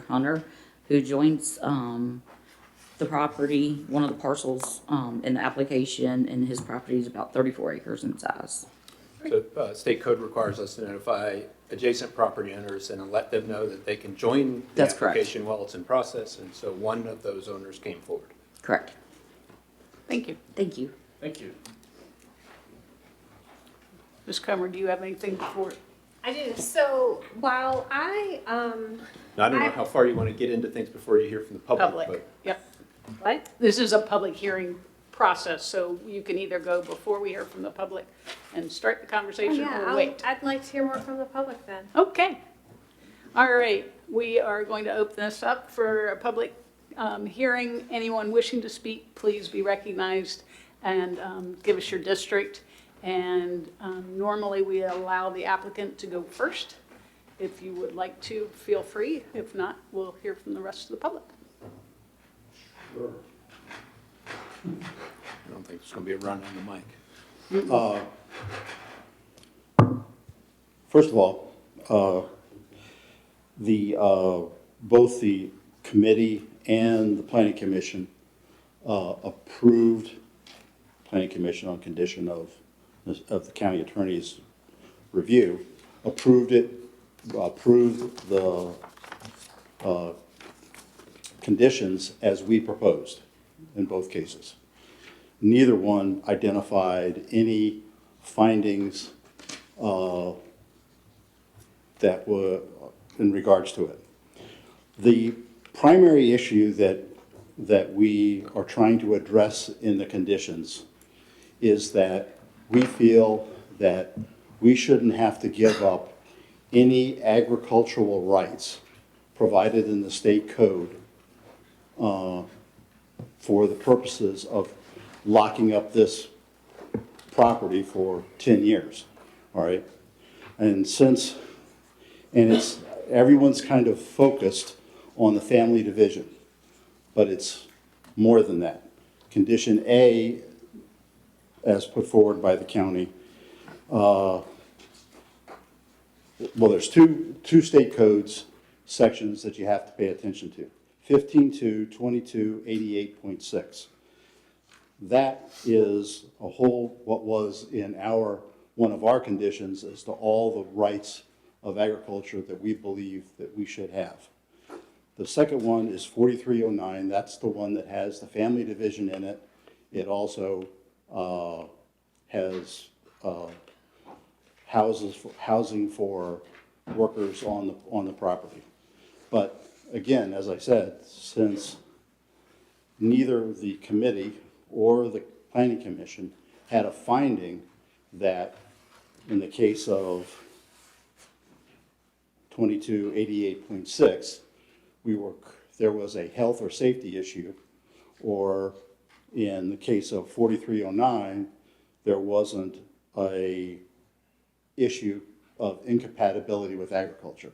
Hunter, who joins the property, one of the parcels in the application, and his property is about 34 acres in size. So state code requires us to notify adjacent property owners and let them know that they can join the That's correct. application while it's in process, and so one of those owners came forward. Correct. Thank you. Thank you. Thank you. Ms. Comer, do you have anything before? I do. So while I Now, I don't know how far you want to get into things before you hear from the public, but Yep. what? This is a public hearing process, so you can either go before we hear from the public and start the Oh, conversation yeah, or wait. I'd like to hear more from the public then. Okay. All right, we are going to open this up for a public hearing. Anyone wishing to speak, please be recognized and give us your district. And normally we allow the applicant to go first. If you would like to, feel free. If not, we'll hear from the rest of the public. Sure. I don't think there's going to be a run on the mic. First of all, both the committee and the planning commission approved planning commission on condition of the county attorney's review, approved the conditions as we proposed in both cases. Neither one identified any findings that were in regards to it. The primary issue that we are trying to address in the conditions is that we feel that we shouldn't have to give up any agricultural rights provided in the state code for the purposes of locking up this property for 10 years, all right? And everyone's kind of focused on the family division, but it's more than that. Condition A, as put forward by the county, well, there's two state codes sections that you have to pay attention to. 15.2, 2288.6. That is a whole, what was in one of our conditions as to all the rights of agriculture that we believe that we should have. The second one is 4309. That's the one that has the family division in it. It also has housing for workers on the property. But again, as I said, since neither the committee or the planning commission had a finding that in the case of 2288.6, there was a health or safety issue, or in the case of 4309, there wasn't a issue of incompatibility with agriculture.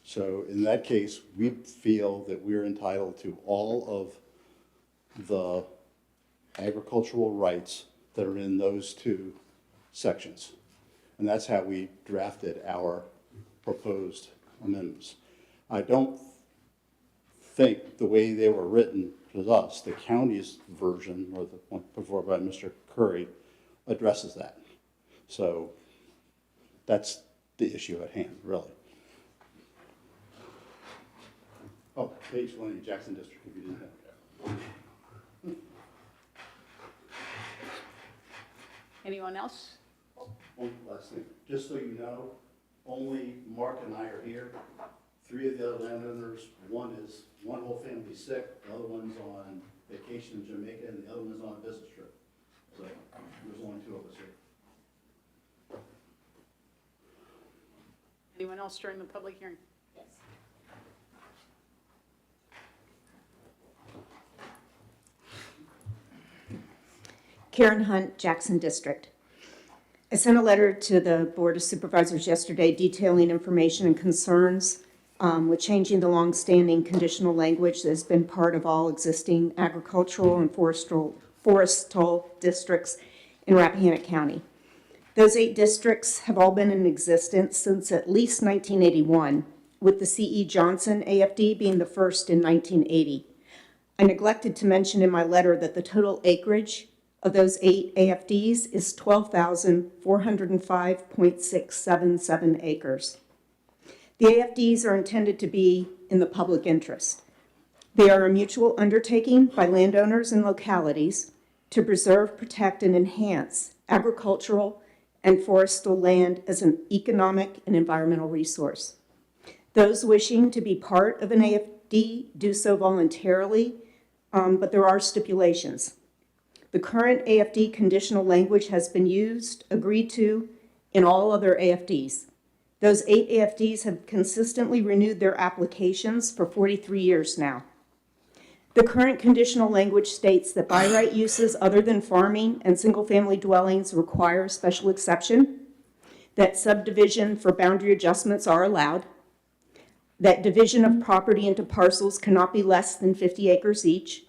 So in that case, we feel that we're entitled to all of the agricultural rights that are in those two sections. And that's how we drafted our proposed amendments. I don't think the way they were written to us, the county's version, or the one before by Mr. Curry, addresses that. So that's the issue at hand, really. Oh, page 1 in Jackson District, if you didn't have it. Anyone else? One last thing, just so you know, only Mark and I are here. 3 of the other landowners, one whole family's sick, the other one's on vacation in Jamaica, and the other one's on a business trip. So there's only 2 of us here. Anyone else during the public hearing? Yes. Karen Hunt, Jackson District. I sent a letter to the Board of Supervisors yesterday detailing information and concerns with changing the longstanding conditional language that has been part of all existing agricultural and forestal districts in Rappahannock County. Those 8 districts have all been in existence since at least 1981, with the C.E. Johnson AFD being the first in 1980. I neglected to mention in my letter that the total acreage of those 8 AFDs is 12,405.677 acres. The AFDs are intended to be in the public interest. They are a mutual undertaking by landowners and localities to preserve, protect, and enhance agricultural and forestal land as an economic and environmental resource. Those wishing to be part of an AFD do so voluntarily, but there are stipulations. The current AFD conditional language has been used, agreed to, in all other AFDs. Those 8 AFDs have consistently renewed their applications for 43 years now. The current conditional language states that by right uses other than farming and single-family dwellings require special exception, that subdivision for boundary adjustments are allowed, that division of property into parcels cannot be less than 50 acres each,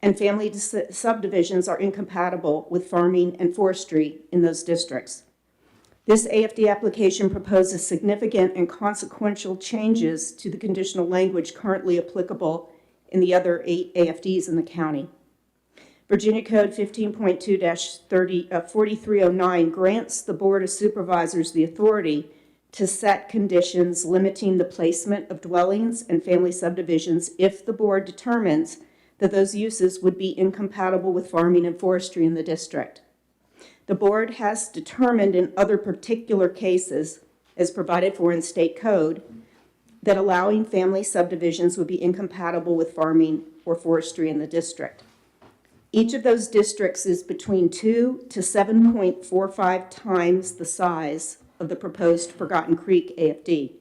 and family subdivisions are incompatible with farming and forestry in those districts. This AFD application proposes significant and consequential changes to the conditional language currently applicable in the other 8 AFDs in the county. Virginia Code 15.2-4309 grants the Board of Supervisors the authority to set conditions limiting the placement of dwellings and family subdivisions if the board determines that those uses would be incompatible with farming and forestry in the district. The board has determined in other particular cases, as provided for in state code, that allowing family subdivisions would be incompatible with farming or forestry in the district. Each of those districts is between 2 to 7.45 times the size of the proposed Forgotten Creek AFD.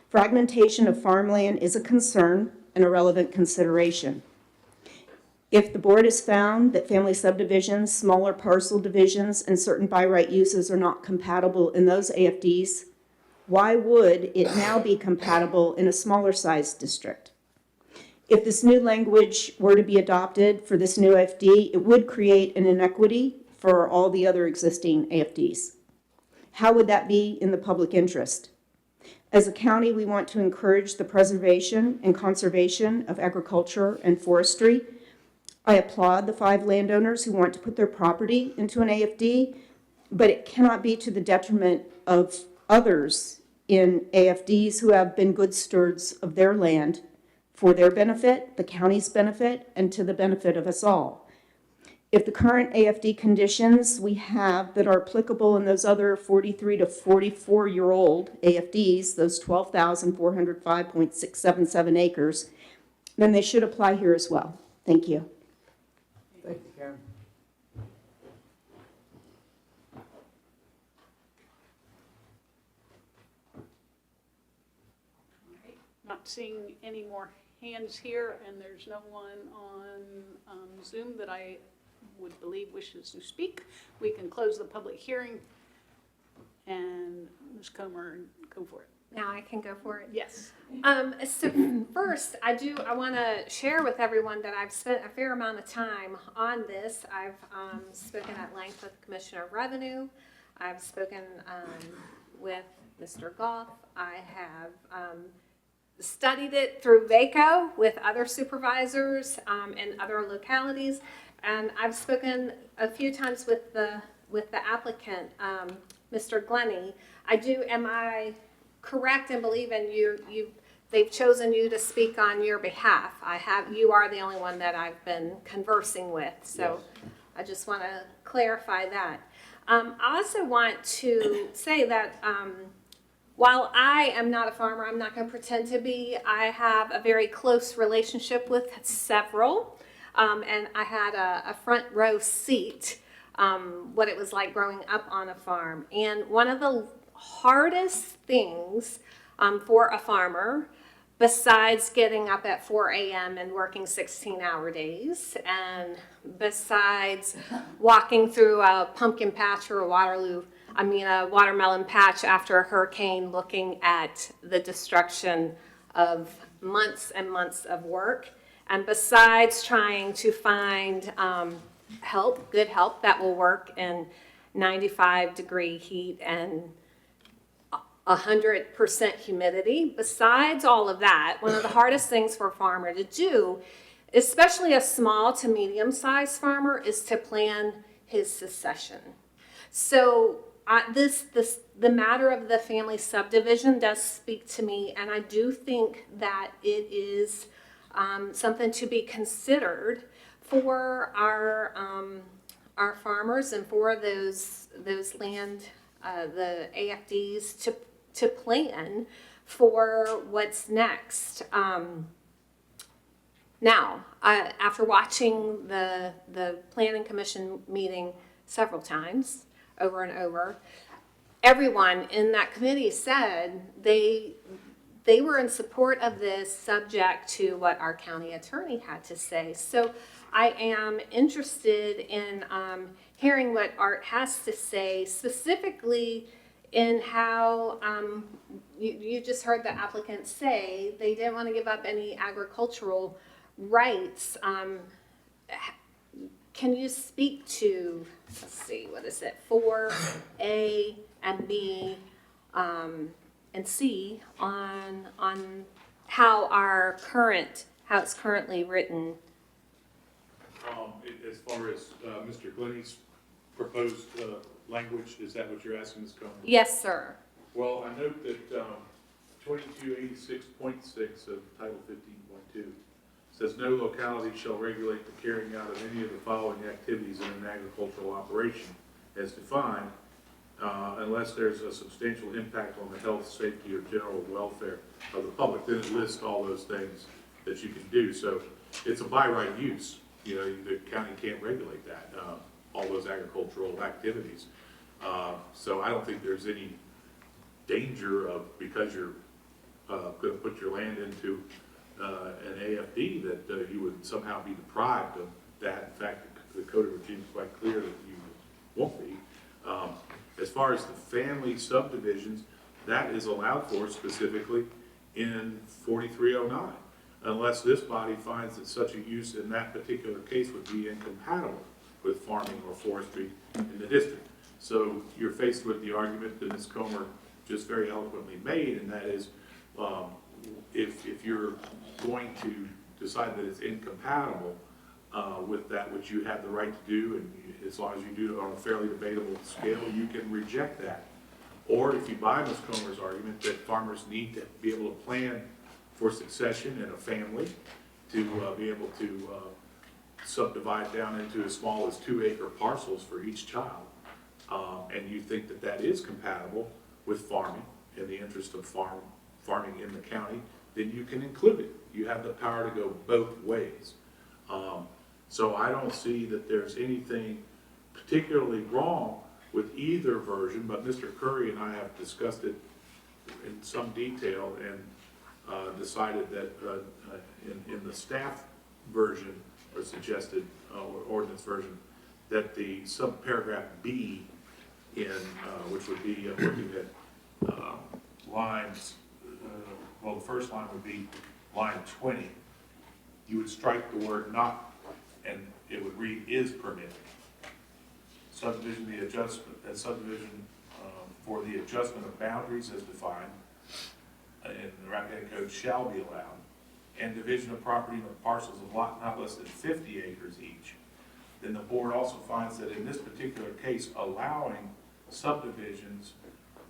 Fragmentation of farmland is a concern and a relevant consideration. If the board has found that family subdivisions, smaller parcel divisions, and certain by right uses are not compatible in those AFDs, why would it now be compatible in a smaller sized district? If this new language were to be adopted for this new AFD, it would create an inequity for all the other existing AFDs. How would that be in the public interest? As a county, we want to encourage the preservation and conservation of agriculture and forestry. I applaud the 5 landowners who want to put their property into an AFD, but it cannot be to the detriment of others in AFDs who have been good stewards of their land for their benefit, the county's benefit, and to the benefit of us all. If the current AFD conditions we have that are applicable in those other 43 to 44-year-old AFDs, those 12,405.677 acres, then they should apply here as well. Thank you. Thank you, Karen. Not seeing any more hands here, and there's no one on Zoom that I would believe wishes to speak. We can close the public hearing, and Ms. Comer, go for it. Now I can go for it. Yes. So first, I want to share with everyone that I've spent a fair amount of time on this. I've spoken at length with Commissioner of Revenue. I've spoken with Mr. Goff. I have studied it through VACO with other supervisors in other localities, and I've spoken a few times with the applicant, Mr. Glennie. Am I correct in believing they've chosen you to speak on your behalf? You are the only one that I've been conversing with, so yes. I just want to clarify that. I also want to say that while I am not a farmer, I'm not going to pretend to be, I have a very close relationship with several, and I had a front row seat what it was like growing up on a farm. And one of the hardest things for a farmer, besides getting up at 4 a.m. and working 16-hour days, and besides walking through a pumpkin patch or a watermelon patch after a hurricane, looking at the destruction of months and months of work, and besides trying to find good help that will work in 95-degree heat and 100% humidity. Besides all of that, one of the hardest things for a farmer to do, especially a small to medium-sized farmer, is to plan his succession. So the matter of the family subdivision does speak to me, and I do think that it is something to be considered for our farmers and for those land, the AFDs to plan for what's next. Now, after watching the Planning Commission meeting several times, over and over, everyone in that committee said they were in support of this, subject to what our county attorney had to say. So I am interested in hearing what Art has to say, specifically in how you just heard the applicant say they didn't want to give up any agricultural rights. Can you speak to, let's see, what is it, 4A and B and C on how it's currently written? As far as Mr. Glenny's proposed language, is that what you're asking, Ms. Coleman? Yes, sir. Well, I note that 2286.6 of Title 15.2 says no locality shall regulate the carrying out of any of the following activities in an agricultural operation as defined unless there's a substantial impact on the health, safety, or general welfare of the public. Then it lists all those things that you can do. So it's a by right use. You know, the county can't regulate that, all those agricultural activities. So I don't think there's any danger of, because you're going to put your land into an AFD, that you would somehow be deprived of that. In fact, the code of regime is quite clear that you won't be. As far as the family subdivisions, that is allowed for specifically in 4309, unless this body finds that such a use in that particular case would be incompatible with farming or forestry in the district. So you're faced with the argument that Ms. Comer just very eloquently made, and that is, if you're going to decide that it's incompatible with that which you have the right to do, and as long as you do it on a fairly debatable scale, you can reject that. Or if you buy Ms. Comer's argument that farmers need to be able to plan for succession in a family, to be able to subdivide down into as small as 2-acre parcels for each child, and you think that that is compatible with farming in the interest of farming in the county, then you can include it. You have the power to go both ways. So I don't see that there's anything particularly wrong with either version, but Mr. Curry and I have discussed it in some detail and decided that in the staff version or suggested ordinance version, that the subparagraph B in, which would be looking at lines, well, the first line would be line 20. You would strike the word not, and it would read is permitted. Subdivision, the adjustment, subdivision for the adjustment of boundaries as defined in the Rappahannock Code shall be allowed, and division of property into parcels of lot not less than 50 acres each. Then the board also finds that in this particular case, allowing subdivisions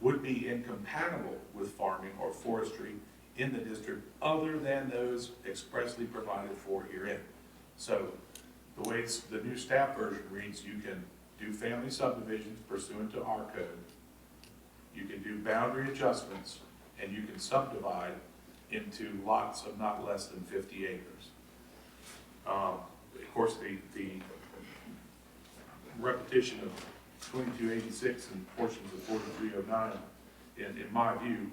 would be incompatible with farming or forestry in the district other than those expressly provided for herein. So the way the new staff version reads, you can do family subdivisions pursuant to our code, you can do boundary adjustments, and you can subdivide into lots of not less than 50 acres. Of course, the repetition of 2286 and portions of 4309, in my view,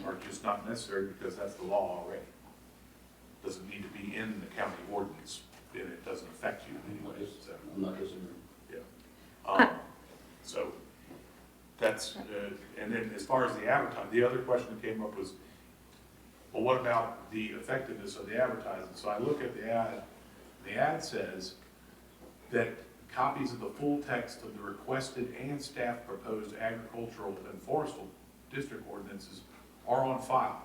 are just not necessary because that's the law already. Doesn't need to be in the county ordinance, and it doesn't affect you in any way. So, I'm not disagreeing. yeah. So that's, and then as far as the advertising, the other question that came up was, well, what about the effectiveness of the advertising? So I look at the ad. The ad says that copies of the full text of the requested and staff proposed agricultural and district ordinances are on file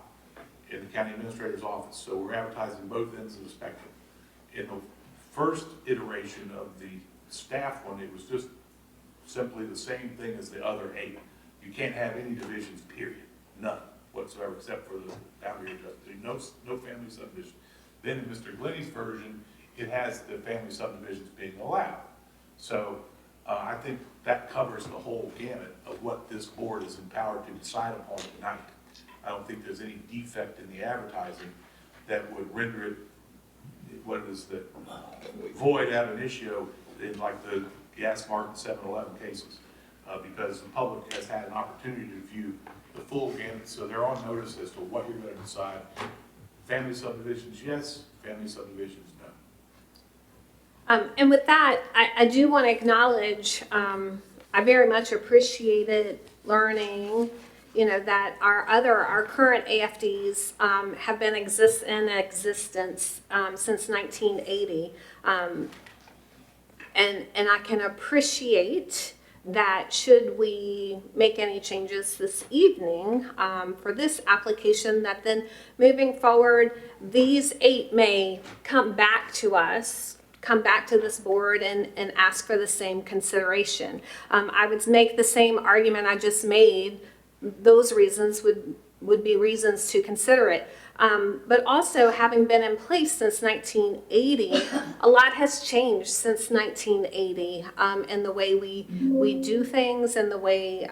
in the county administrator's office, so we're advertising both ends of the spectrum. In the first iteration of the staff one, it was just simply the same thing as the other 8. You can't have any divisions, period, none whatsoever, except for the boundary adjustment, no family subdivision. Then in Mr. Glenny's version, it has the family subdivisions being allowed. So I think that covers the whole gamut of what this board is empowered to decide upon tonight. I don't think there's any defect in the advertising that would render it, what is the void ab initio in like the gas mart and 7-Eleven cases, because the public has had an opportunity to view the full gamut, so they're on notice as to what you're going to decide. Family subdivisions, yes. Family subdivisions, no. And with that, I do want to acknowledge, I very much appreciated learning, that our current AFDs have been in existence since 1980. And I can appreciate that should we make any changes this evening for this application, that then moving forward, these 8 may come back to us, come back to this board and ask for the same consideration. I would make the same argument I just made. Those reasons would be reasons to consider it. But also, having been in place since 1980, a lot has changed since 1980 in the way we do things, and the way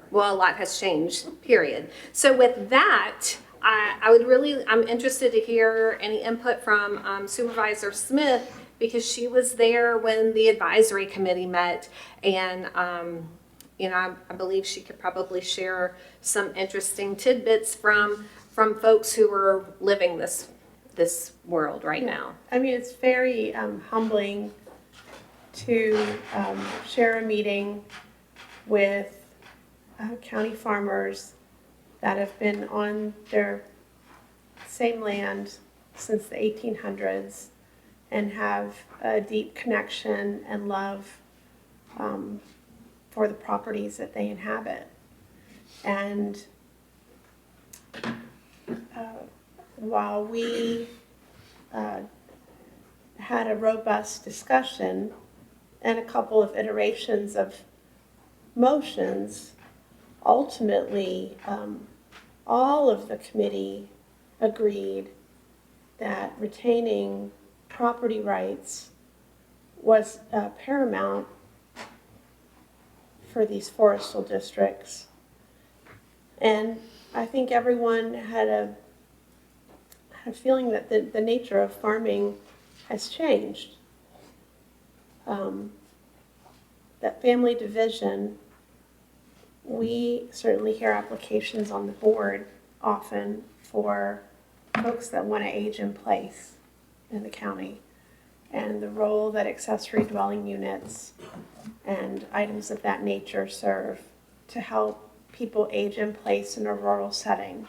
well, a lot has changed, period. So with that, I'm interested to hear any input from Supervisor Smith, because she was there when the advisory committee met, and I believe she could probably share some interesting tidbits from folks who are living this world right now. I mean, it's very humbling to share a meeting with county farmers that have been on their same land since the 1800s and have a deep connection and love for the properties that they inhabit. And while we had a robust discussion and a couple of iterations of motions, ultimately all of the committee agreed that retaining property rights was paramount for these forestal districts. And I think everyone had a feeling that the nature of farming has changed. That family division, we certainly hear applications on the board often for folks that want to age in place in the county, and the role that accessory dwelling units and items of that nature serve to help people age in place in a rural setting,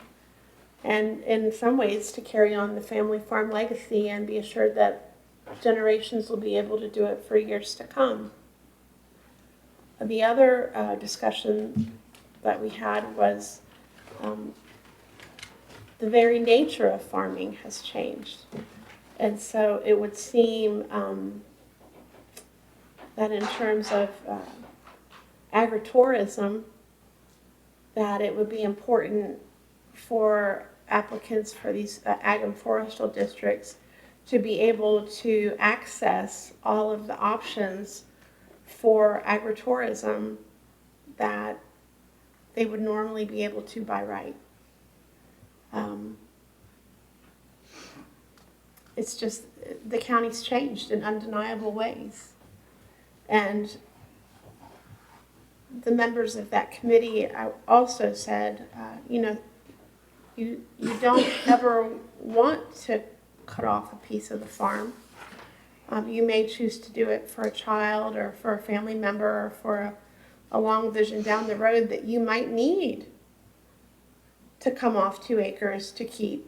and in some ways to carry on the family farm legacy and be assured that generations will be able to do it for years to come. The other discussion that we had was the very nature of farming has changed. And so it would seem that in terms of agritourism, that it would be important for applicants for these ag and forestal districts to be able to access all of the options for agritourism that they would normally be able to by right. It's just, the county's changed in undeniable ways. And the members of that committee also said, you don't ever want to cut off a piece of the farm. You may choose to do it for a child or for a family member or for a long vision down the road that you might need to come off 2 acres to keep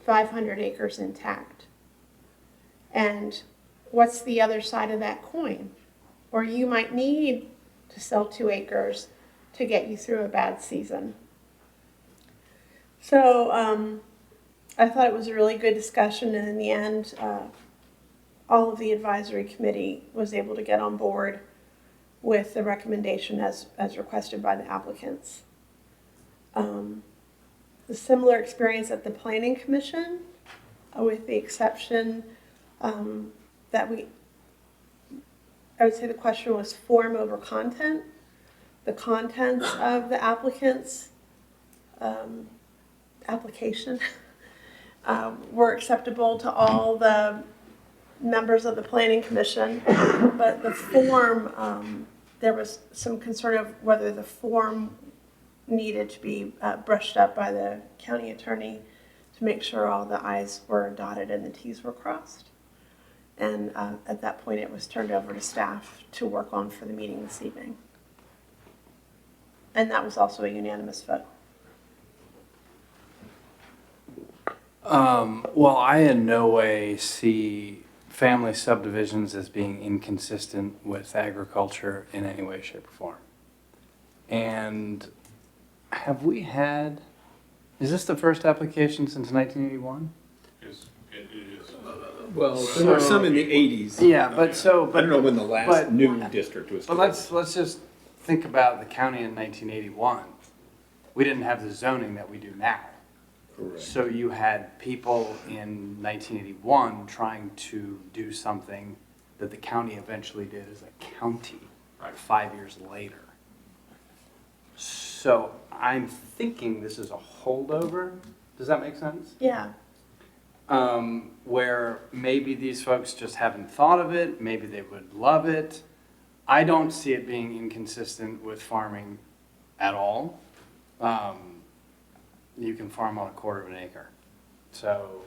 500 acres intact. And what's the other side of that coin? or you might need to sell 2 acres to get you through a bad season. So I thought it was a really good discussion, and in the end, all of the advisory committee was able to get on board with the recommendation as requested by the applicants. The similar experience at the Planning Commission, with the exception that I would say the question was form over content. The contents of the applicant's application were acceptable to all the members of the Planning Commission, but the form, there was some concern of whether the form needed to be brushed up by the county attorney to make sure all the I's were dotted and the T's were crossed. And at that point, it was turned over to staff to work on for the meeting this evening. And that was also a unanimous vote. Well, I in no way see family subdivisions as being inconsistent with agriculture in any way, shape, or form. And have we had, is this the first application since 1981? Yes, it is. Well, there were some in the 80s. Yeah, but so, I don't know when the last but- new district was. But let's just think about the county in 1981. We didn't have the zoning that we do now. Correct. So you had people in 1981 trying to do something that the county eventually did as a county 5 years later. So I'm thinking this is a holdover. Does that make sense? Yeah. Where maybe these folks just haven't thought of it, maybe they would love it. I don't see it being inconsistent with farming at all. You can farm on 1/4 acre. So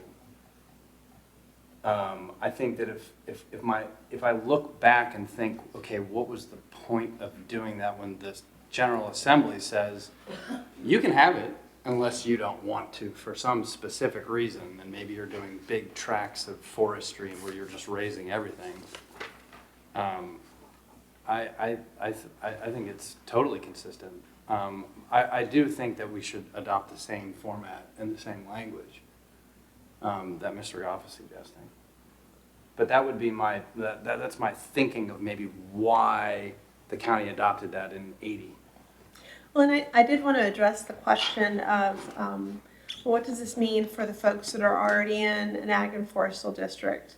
I think that if I look back and think, okay, what was the point of doing that when this General Assembly says you can have it unless you don't want to for some specific reason, and maybe you're doing big tracts of forestry where you're just raising everything. I think it's totally consistent. I do think that we should adopt the same format and the same language that Mr. Goff is suggesting. But that would be that's my thinking of maybe why the county adopted that in 80. Well, and I did want to address the question of what does this mean for the folks that are already in an ag and forestal district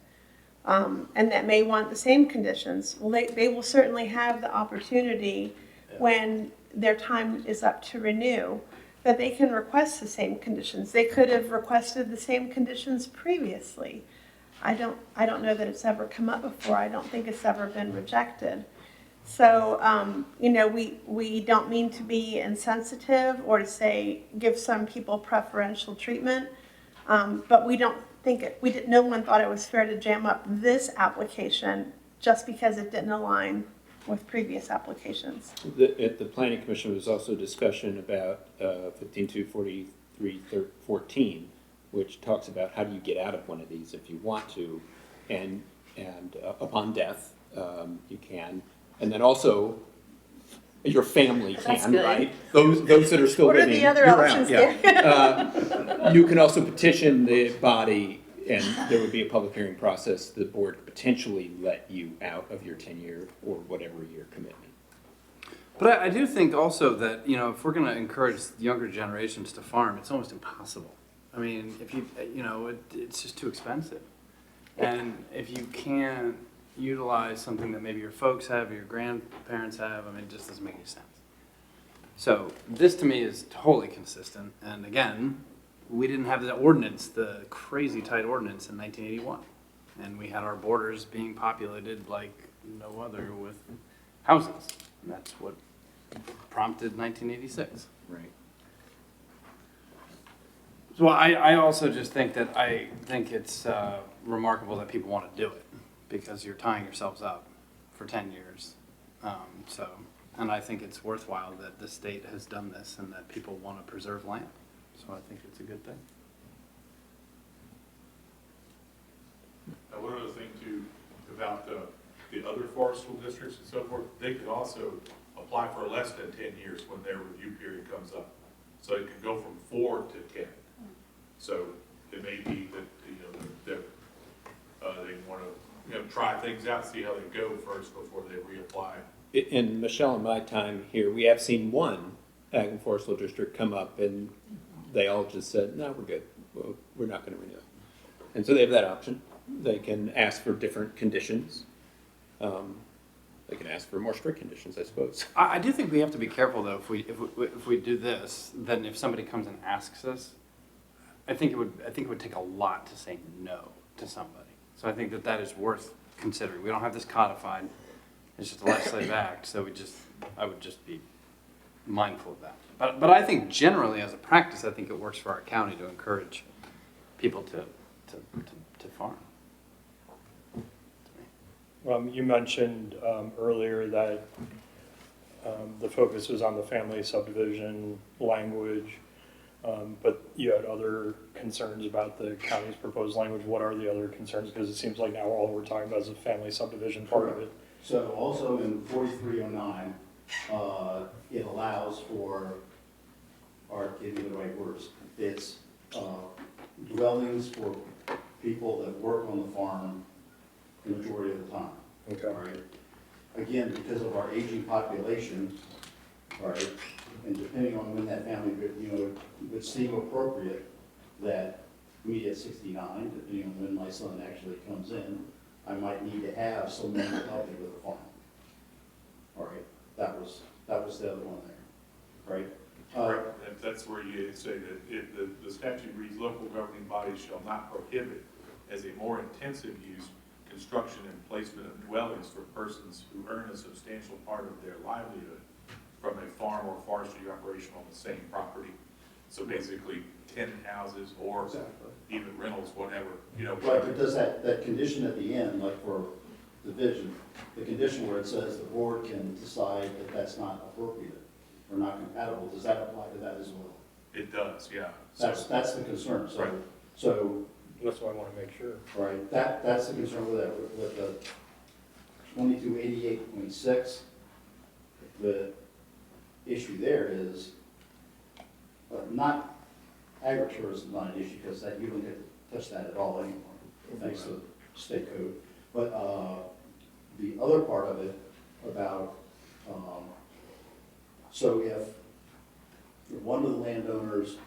and that may want the same conditions. Well, they will certainly have the opportunity when their time is up to renew that they can request the same conditions. They could have requested the same conditions previously. I don't know that it's ever come up before. I don't think it's ever been rejected. So, we don't mean to be insensitive or to say give some people preferential treatment, but we don't think no one thought it was fair to jam up this application just because it didn't align with previous applications. At the Planning Commission, there was also discussion about 15.243.14, which talks about how do you get out of one of these if you want to, and upon death, you can. And then also, your family That's can, good. right? Those that are still What are living. the other you're options out, yeah. You can also petition the body, and there would be a public hearing process. The board could potentially let you out of your 10-year or whatever your commitment. But I do think also that, if we're going to encourage younger generations to farm, it's almost impossible. I mean, if it's just too expensive. And if you can't utilize something that maybe your folks have or your grandparents have, it just doesn't make any sense. So this to me is totally consistent. And again, we didn't have the ordinance, the crazy tight ordinance in 1981. And we had our borders being populated like no other with houses. And that's what prompted 1986. Right. So I also just think that it's remarkable that people want to do it because you're tying yourselves up for 10 years. And I think it's worthwhile that the state has done this and that people want to preserve land. So I think it's a good thing. One other thing too about the other forestal districts and so forth, they could also apply for less than 10 years when their review period comes up. So it could go from 4 to 10. So it may be that, they want to, try things out, see how they go first before they reapply. In Michelle and my time here, we have seen one ag and forestal district come up and they all just said, no, we're good. Well, we're not going to renew it. And so they have that option. They can ask for different conditions. They can ask for more strict conditions, I suppose. I do think we have to be careful though, if we do this, then if somebody comes and asks us, I think it would take a lot to say no to somebody. So I think that is worth considering. We don't have this codified. It's just a legislative act, so I would just be mindful of that. But I think generally as a practice, I think it works for our county to encourage people to farm. You mentioned earlier that the focus was on the family subdivision language, but you had other concerns about the county's proposed language. What are the other concerns? Because it seems like now all we're talking about is the family subdivision part of it. So also in 4309, it allows for, or give me the right words, it's dwellings for people that work on the farm the majority of the time. Okay. All right. Again, because of our aging population, all right, and depending on when that family, it would seem appropriate that me at 69, depending on when my son actually comes in, I might need to have someone to help me with the farm. All right, that was the other one there, right? Right, that's where you say that the statute reads, local governing bodies shall not prohibit as a more intensive use construction and placement of dwellings for persons who earn a substantial part of their livelihood from a farm or forestry operation on the same property. So basically, tenant houses or even rentals, whatever, Right, but does that condition at the end, like for division, the condition where it says the board can decide that that's not appropriate or not compatible, does that apply to that as well? It does, yeah. That's the concern, Right. So, That's what I want to make sure. right, that's the concern with that, with the 2288.6, the issue there is, not agritourism is not an issue, because that, you don't get to touch that at all anymore, thanks to state code. But the other part of it about, so if one of the landowners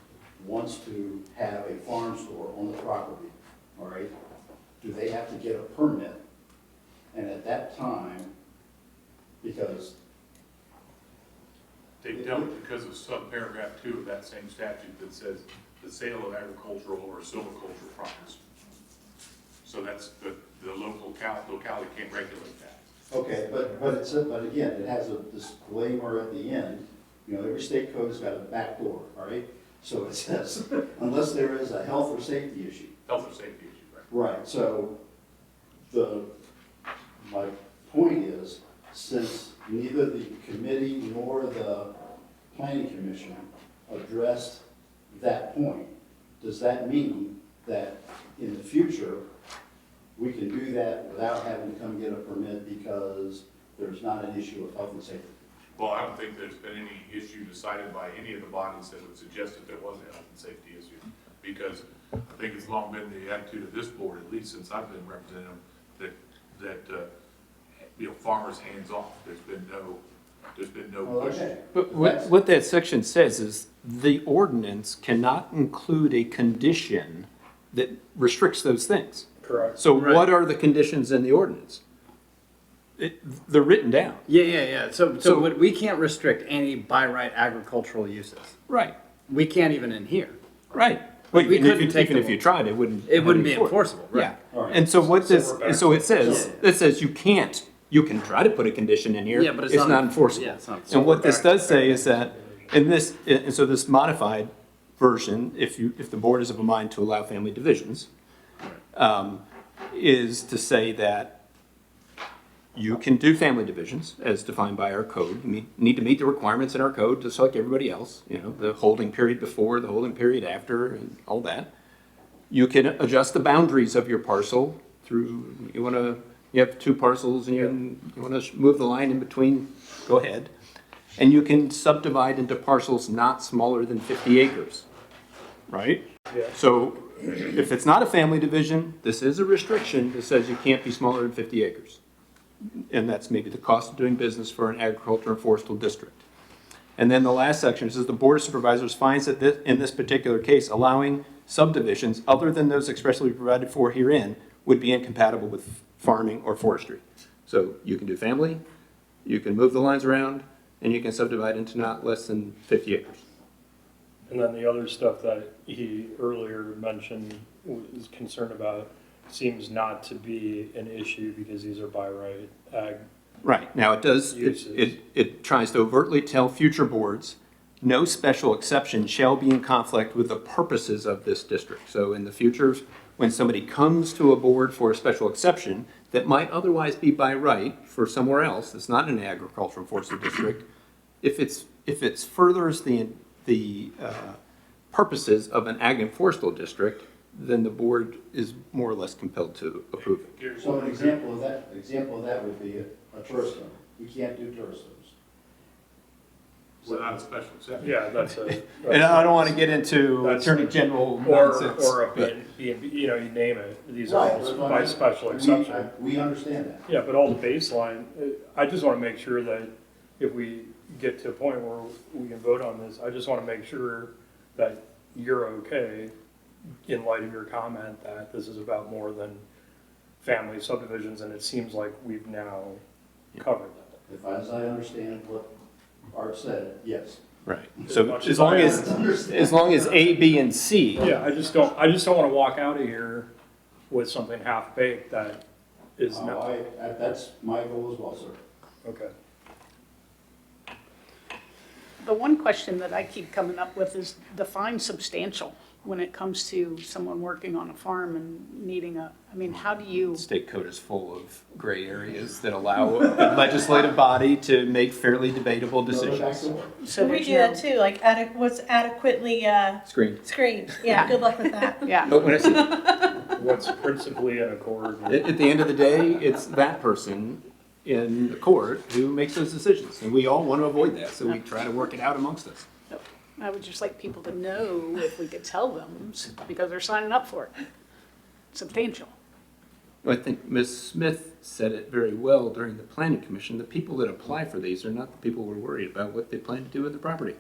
wants to have a farm store on the property, all right, do they have to get a permit? And at that time, because They don't, because of subparagraph 2 of that same statute that says the sale of agricultural or silvicultural products. So that's the locality can't regulate that. okay, but again, it has a disclaimer at the end. Every state code has got a back door, all right? So it says, unless there is a health or safety issue. Health or safety issue, right? Right, so my point is, since neither the committee nor the planning commission addressed that point, does that mean that in the future, we can do that without having to come get a permit because there's not an issue of health and safety? Well, I don't think there's been any issue decided by any of the bodies that would suggest that there was a health and safety issue. Because I think it's long been the attitude of this board, at least since I've been representing them, that farmers hands off. There's been no push. Okay. But what that section says is the ordinance cannot include a condition that restricts those things. Correct. So what are the conditions in the ordinance? They're written down. Yeah. So we can't restrict any by right agricultural uses. Right, We can't even in here. right. We Even couldn't take even if them- you tried, it wouldn't. It wouldn't be have any force. enforceable, right? Yeah. All right. And so what this, we're back so it to- says you can try to put a condition in here. Yeah, but it's not not- enforceable. yeah, it's not And what this enforceable. does say is that, and so this modified version, if the board is of a mind to allow family divisions, is to say that you can do family divisions as defined by our code. You need to meet the requirements in our code just like everybody else, the holding period before, the holding period after, and all that. You can adjust the boundaries of your parcel through, you want to You have 2 parcels and you want to move the line in between, go ahead. And you can subdivide into parcels not smaller than 50 acres, right? Yeah. So if it's not a family division, this is a restriction that says you can't be smaller than 50 acres. And that's maybe the cost of doing business for an agricultural and forestal district. And then the last section says the Board of Supervisors finds that in this particular case, allowing subdivisions other than those expressly provided for herein would be incompatible with farming or forestry. So you can do family, you can move the lines around, and you can subdivide into not less than 50 acres. And then the other stuff that he earlier mentioned was concerned about seems not to be an issue because these are by right ag. Right, now it does, Uses. it tries to overtly tell future boards, no special exception shall be in conflict with the purposes of this district. So in the future, when somebody comes to a board for a special exception that might otherwise be by right for somewhere else, it's not an agricultural and forestal district, if it furthers the purposes of an ag and forestal district, then the board is more or less compelled to approve it. So an example of that would be a tourist home. You can't do tourist homes. Without a special exception. Yeah, that's a. And I don't want to get into That's- Attorney General Or nonsense. a but- B&B, you know, you name it, these are all Right, by special exception. We understand that. Yeah, but all the baseline, I just want to make sure that if we get to a point where we can vote on this, I just want to make sure that you're okay in light of your comment that this is about more than family subdivisions, and it seems like we've now covered that. As I understand what Art said, yes. Right, so much as as long I as A, B, and C. Yeah, I just don't want to walk out of here with something half-baked that is not, That's my goal as well, sir. okay. The one question that I keep coming up with is define substantial when it comes to someone working on a farm and needing how do you? State code is full of gray areas that allow a legislative body to make fairly debatable decisions. So We there's do no- that too, like what's adequately Screen. screened. Yeah, good luck with that. Yeah, But when I say, What's principally in accord with. at the end of the day, it's that person in the court who makes those decisions. And we all want to avoid that, so we try to work it out amongst us. I would just like people to know if we could tell them, because they're signing up for it. Substantial. I think Ms. Smith said it very well during the planning commission. The people that apply for these are not the people who are worried about what they plan to do with the property.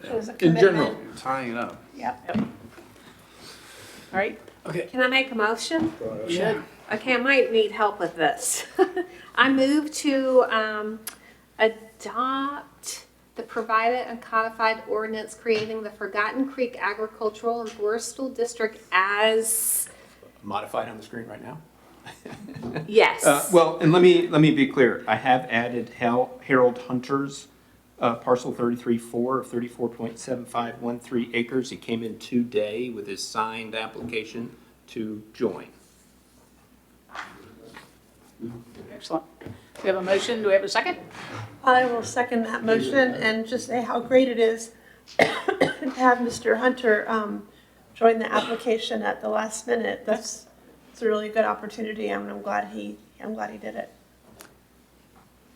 There's a In general. commitment. You're tying it up. Yep. All right, Can I make a motion? should. Okay, I might need help with this. I move to adopt the provided and codified ordinance creating the Forgotten Creek Agricultural and Forestal District as, Modified on the screen right now. yes. Well, and let me be clear. I have added Harold Hunter's parcel 33-4 of 34.7513 acres. He came in today with his signed application to join. Excellent. We have a motion, do we have a second? I will second that motion and just say how great it is to have Mr. Hunter join the application at the last minute. It's a really good opportunity, and I'm glad he did it.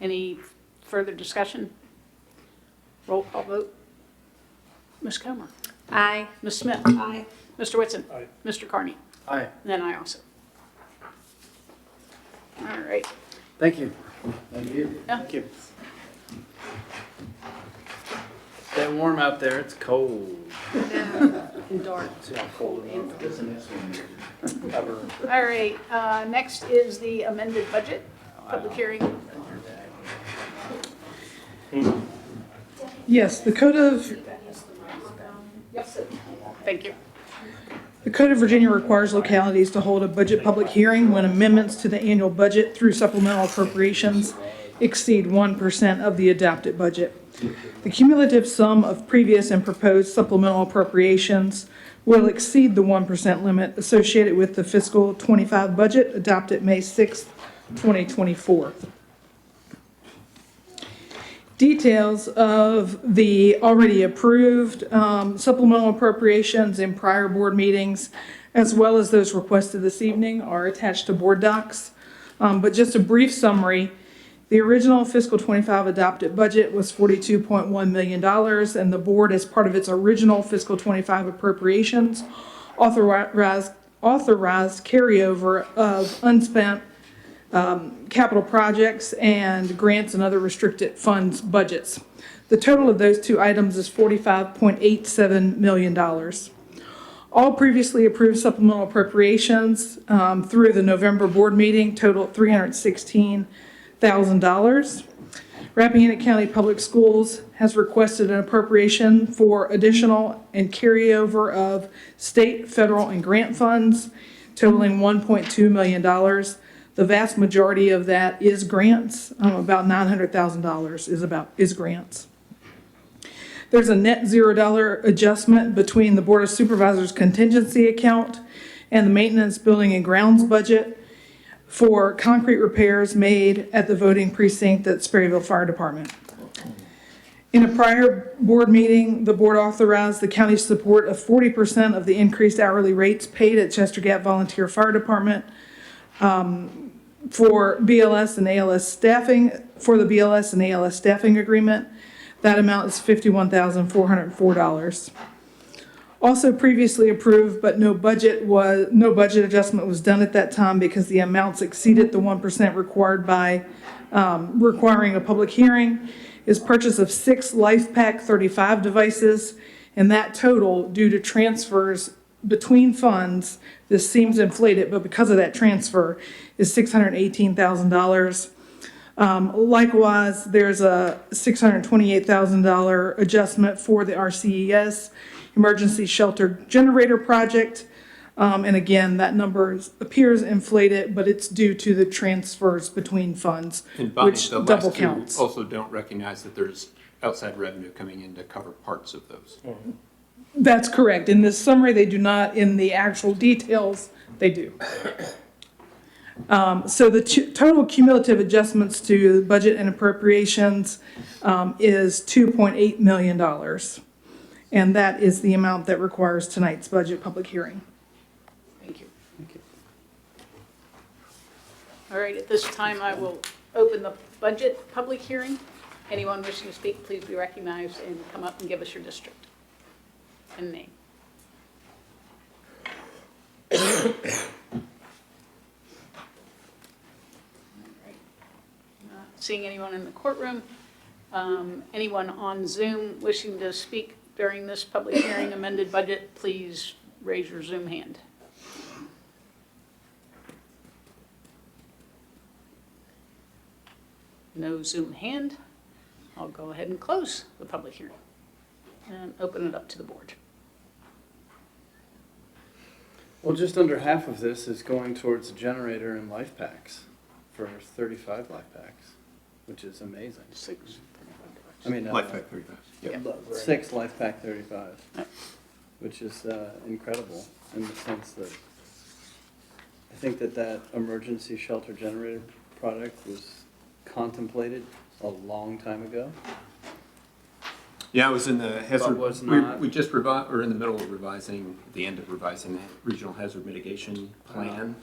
Any further discussion? Roll call vote. Ms. Comer? Aye. Ms. Smith? Aye. Mr. Whitson? Aye. Mr. Carney? Aye. And then I also. All right. Thank you. Thank you. Thank you. Stay warm out there, it's cold. And dark. See how cold it is? Ever. All right, next is the amended budget, public hearing. Yes, the Code of, Thank you. the Code of Virginia requires localities to hold a budget public hearing when amendments to the annual budget through supplemental appropriations exceed 1% of the adopted budget. The cumulative sum of previous and proposed supplemental appropriations will exceed the 1% limit associated with the fiscal '25 budget adopted May 6, 2024. Details of the already approved supplemental appropriations in prior board meetings as well as those requested this evening, are attached to BoardDocs. But just a brief summary, the original fiscal 25 adopted budget was $42.1 million, and the board, as part of its original fiscal 25 appropriations, authorized carryover of unspent capital projects and grants and other restricted funds budgets. The total of those two items is $45.87 million. All previously approved supplemental appropriations through the November board meeting totaled $316,000. Rappahannock County Public Schools has requested an appropriation for additional and carryover of state, federal, and grant funds totaling $1.2 million. The vast majority of that is grants. About $900,000 is grants. There's a net $0 adjustment between the Board of Supervisors contingency account and the maintenance, building, and grounds budget for concrete repairs made at the voting precinct at Sperryville Fire Department. In a prior board meeting, the board authorized the county's support of 40% of the increased hourly rates paid at Chester Gap Volunteer Fire Department for BLS and ALS staffing, for the BLS and ALS staffing agreement. That amount is $51,404. Also previously approved, but no budget adjustment was done at that time because the amounts exceeded the 1% required by requiring a public hearing, is purchase of 6 LifePak 35 devices, and that total, due to transfers between funds, this seems inflated, but because of that transfer, is $618,000. Likewise, there's a $628,000 adjustment for the RCES emergency shelter generator project. And again, that number appears inflated, but it's due to the transfers between funds, And Bonnie, which the double last two counts. also don't recognize that there's outside revenue coming in to cover parts of those. That's correct. In this summary, they do not. In the actual details, they do. So the total cumulative adjustments to budget and appropriations is $2.8 million. And that is the amount that requires tonight's budget public hearing. Thank you. All right, at this time, I will open the budget public hearing. Anyone wishing to speak, please be recognized and come up and give us your district and name. Not seeing anyone in the courtroom. Anyone on Zoom wishing to speak during this public hearing amended budget, please raise your Zoom hand. No Zoom hand. I'll go ahead and close the public hearing and open it up to the board. Well, just under half of this is going towards a generator and life packs for 35 life packs, which is amazing. I mean, Life Pack 35. Yep. 6 life pack 35, Yep. which is incredible in the sense that I think that emergency shelter generator product was contemplated a long time ago. Yeah, it was in the hazard, was not- we just we're in the middle of revising, the end of revising the regional hazard mitigation plan.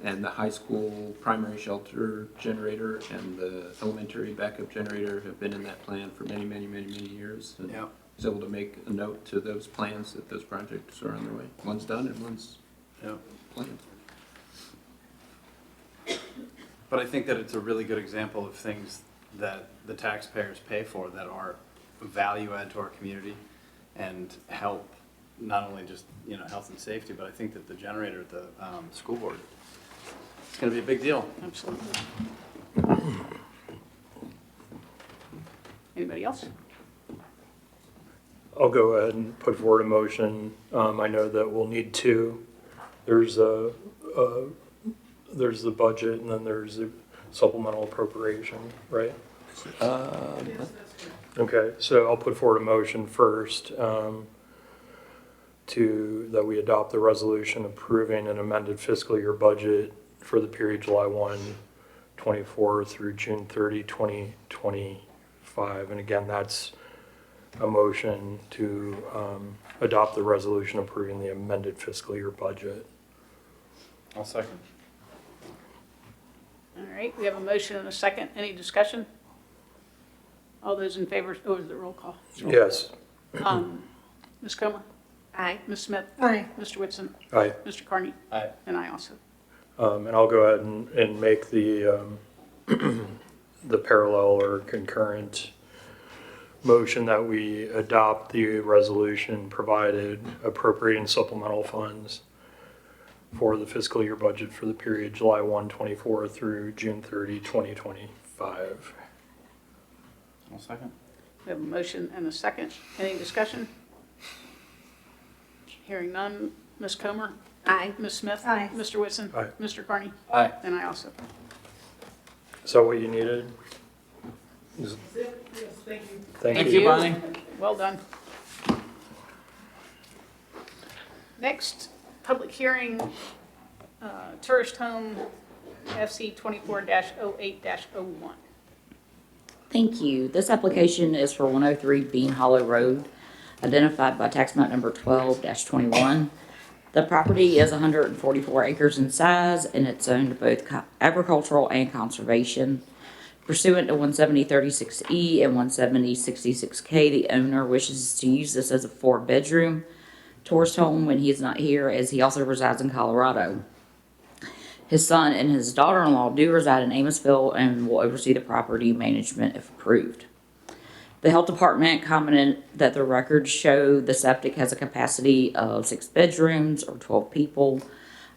And the high school primary shelter generator and the elementary backup generator have been in that plan for many, many, many, many years. And I was able to make a note to those plans that those projects are on their way. One's done and one's planned. But I think that it's a really good example of things that the taxpayers pay for that are value add to our community and help not only just, health and safety, but I think that the generator at the school board, it's going to be a big deal. Absolutely. Anybody else? I'll go ahead and put forward a motion. I know that we'll need 2. There's there's the budget and then there's the supplemental appropriation, right? Okay, so I'll put forward a motion first that we adopt the resolution approving an amended fiscal year budget for the period July 1, 24 through June 30, 2025. And again, that's a motion to adopt the resolution approving the amended fiscal year budget. I'll second. All right, we have a motion and a second. Any discussion? All those in favor, oh, is it roll call? Yes. Ms. Comer? Aye. Ms. Smith? Aye. Mr. Whitson? Aye. Mr. Carney? Aye. And I also. And I'll go ahead and make the, the parallel or concurrent motion that we adopt the resolution provided appropriating supplemental funds for the fiscal year budget for the period July 1, 24 through June 30, 2025. I'll second. We have a motion and a second. Any discussion? Hearing none. Ms. Comer? Aye. Ms. Smith? Aye. Mr. Whitson? Aye. Mr. Carney? Aye. And I also. Is that what you needed? Yes, thank you. Thank you. Bonnie. Well done. Next, public hearing, tourist home FC 24-08-01. Thank you. This application is for 103 Bean Hollow Road, identified by tax map number 12-21. The property is 144 acres in size, and it's owned both agricultural and conservation. Pursuant to 170-36E and 170-66K, the owner wishes to use this as a 4-bedroom tourist home when he is not here, as he also resides in Colorado. His son and his daughter-in-law do reside in Amosville and will oversee the property management if approved. The health department commented that the records show the septic has a capacity of 6 bedrooms or 12 people,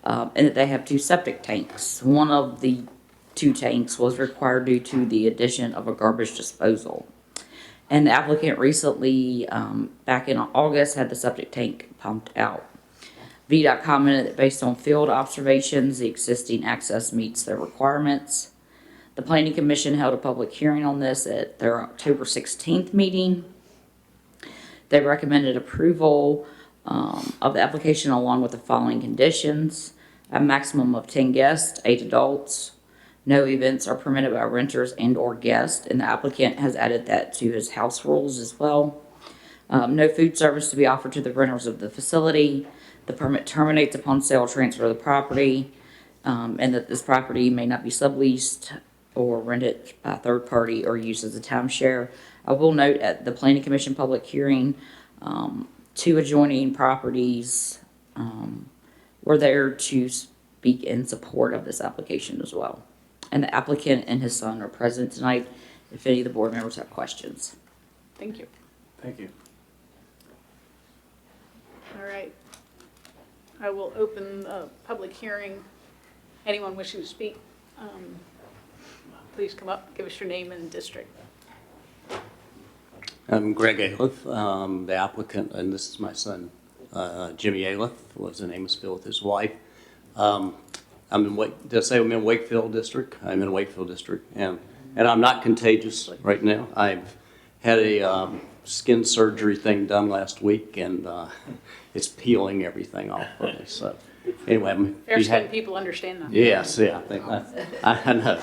and that they have 2 septic tanks. One of the 2 tanks was required due to the addition of a garbage disposal. And the applicant recently, back in August, had the septic tank pumped out. VDOT commented that based on field observations, the existing access meets their requirements. The Planning Commission held a public hearing on this at their October 16th meeting. They recommended approval of the application along with the following conditions: a maximum of 10 guests, 8 adults. No events are permitted by renters and/or guests, and the applicant has added that to his house rules as well. No food service to be offered to the renters of the facility. The permit terminates upon sale or transfer of the property, and that this property may not be subleased or rented by a third party or used as a timeshare. I will note at the Planning Commission public hearing, 2 adjoining properties were there to speak in support of this application as well. And the applicant and his son are present tonight if any of the board members have questions. Thank you. Thank you. All right. I will open the public hearing. Anyone wishing to speak, please come up, give us your name and district. I'm Greg Aliff, the applicant, and this is my son, Jimmy Aliff, lives in Amosville with his wife. I'm in Wakefield District? I'm in Wakefield District, and I'm not contagious right now. I've had a skin surgery thing done last week, and it's peeling everything off of me. So anyway, Fair skin people understand that. Yes, yeah, I think I know.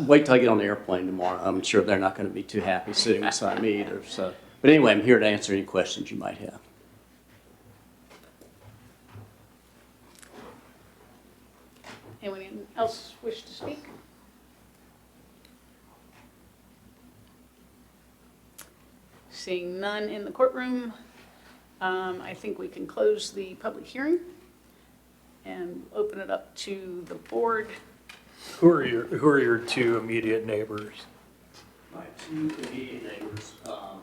Wait till I get on the airplane tomorrow. I'm sure they're not going to be too happy sitting beside me either. So, but anyway, I'm here to answer any questions you might have. Anyone else wish to speak? Seeing none in the courtroom, I think we can close the public hearing and open it up to the board. Who are your 2 immediate neighbors? My 2 immediate neighbors, the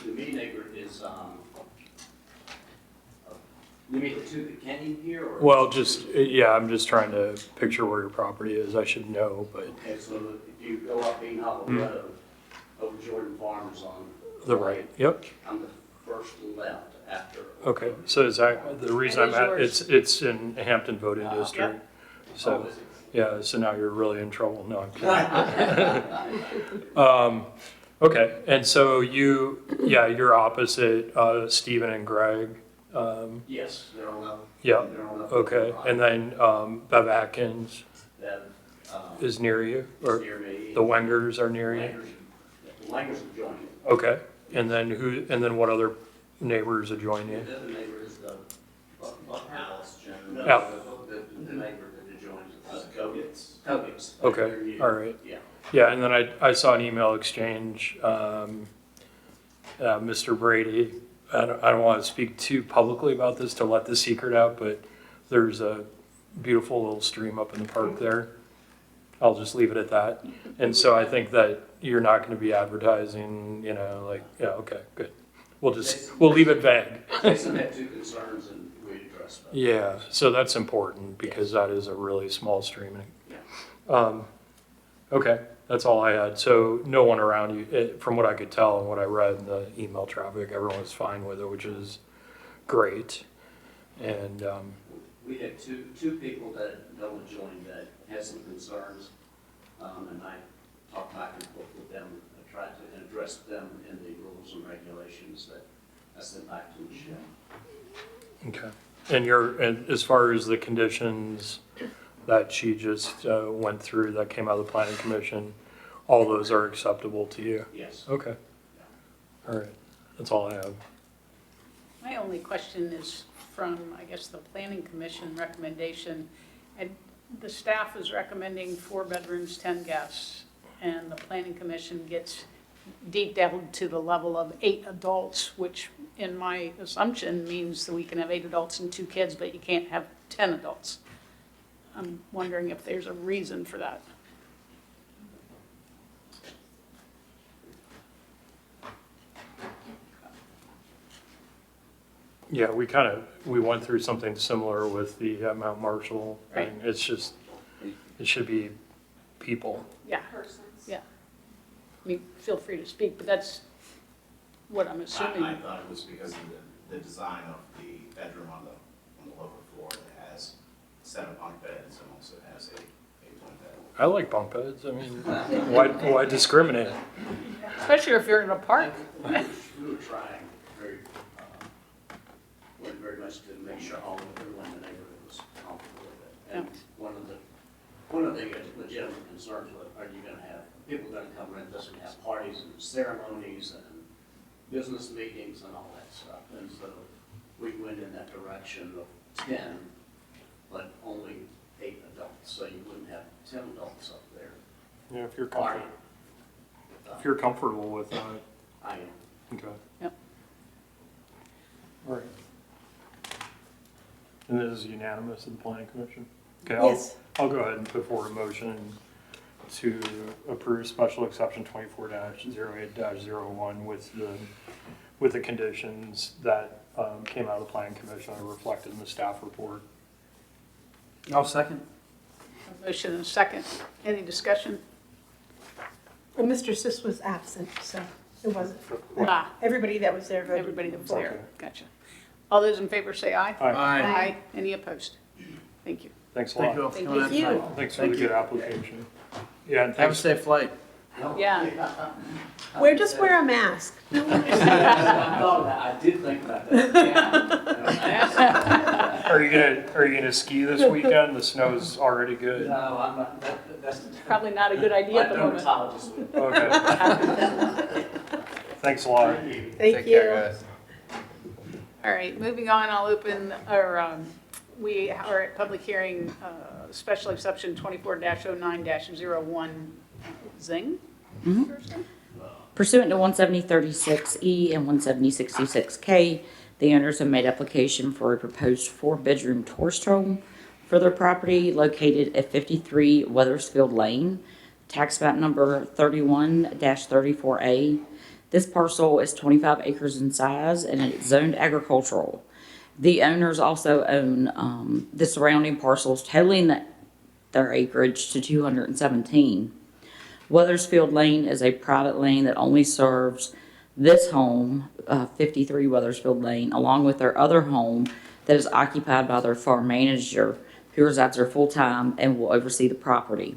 immediate neighbor is, you mean the 2 that came here? Or? Well, I'm just trying to picture where your property is. I should know, but. Okay, so if you go up Bean Hollow Road, over Jordan Farms on The right, yep. I'm the first left after. Okay, so is that, the reason I'm at, it's in Hampton voting district. So, yeah, so now you're really in trouble. No, I'm kidding. Okay, and so you're opposite Stephen and Greg. Yes, they're on Yeah, they're on okay, and then Bev Atkins That, is near you, or near me. the Wengers are near you? The Langers are joining. Okay, and then what other neighbors adjoining? The other neighbor is the Alice. No, Yeah. the neighbor that adjoins us. Cogates. Okay, all right. Yeah. Yeah, and then I saw an email exchange, Mr. Brady, I don't want to speak too publicly about this to let the secret out, but there's a beautiful little stream up in the park there. I'll just leave it at that. And so I think that you're not going to be advertising, you know, like, yeah, okay, good. We'll leave it vague. Jason had two concerns and we addressed them. Yeah, so that's important because that is a really small stream. Okay, that's all I had. So no one around you, from what I could tell and what I read in the email traffic, everyone was fine with it, which is great. And we had two people that don't join that had some concerns, and I talked back and forth with them. I tried to address them in the rules and regulations that I sent back to Michelle. okay. And as far as the conditions that she just went through that came out of the planning commission, all those are acceptable to you? Yes. Okay. All right. That's all I have. My only question is from, I guess, the planning commission recommendation. And the staff is recommending 4 bedrooms, 10 guests, and the planning commission gets detailed to the level of 8 adults, which in my assumption means that we can have 8 adults and 2 kids, but you can't have 10 adults. I'm wondering if there's a reason for that. Yeah, we went through something similar with the Mount Marshall thing. Right. It's just, it should be people. Yeah. Yeah. I mean, feel free to speak, but that's what I'm assuming. I thought it was because of the design of the bedroom on the lower floor that has 7 bunk beds and also has a twin bed. I like bunk beds. I mean, why discriminate? Especially if you're in a park. We were trying very much to make sure everyone in the neighborhood was comfortable with it. And one of the legitimate concerns was, are you going to have people going to come in that's going to have parties and ceremonies and business meetings and all that stuff? And so we went in that direction of 10, but only 8 adults, so you wouldn't have 10 adults up there. Yeah, if you're comfortable with that. I am. Okay. Yep. All right. And this is unanimous of the planning commission? Okay, Yes. I'll go ahead and put forward a motion to approve special exception 24-08-01 with the conditions that came out of the planning commission and reflected in the staff report. I'll second. A motion and a second. Any discussion? Well, Mr. Sis was absent, so it wasn't. Ah, Everybody that was there voted. everybody that was Okay. there. Gotcha. All those in favor say aye. Aye. Aye. Any opposed? Thank you. Thanks a Thank you all lot. for Thank coming out you. tonight. Thanks for Thank the you. good application. Yeah, and Have a thanks. safe flight. Yeah. Just wear a mask. I did think about that. Are you gonna ski this weekend? The snow's already good. No, I'm not. That's Probably not a good idea at the my moment. dermatologist would. Okay. Thanks a lot. Thank you. All right, moving on, I'll open, we are at public hearing, special exception 24-09-01, Zing? Pursuant to 17036E and 17066K, the owners have made application for a proposed 4-bedroom tourist home for their property located at 53 Weathersfield Lane, tax map number 31-34A. This parcel is 25 acres in size and it's zoned agricultural. The owners also own the surrounding parcels, totaling their acreage to 217. Weathersfield Lane is a private lane that only serves this home, 53 Weathersfield Lane, along with their other home that is occupied by their farm manager, who resides there full-time and will oversee the property.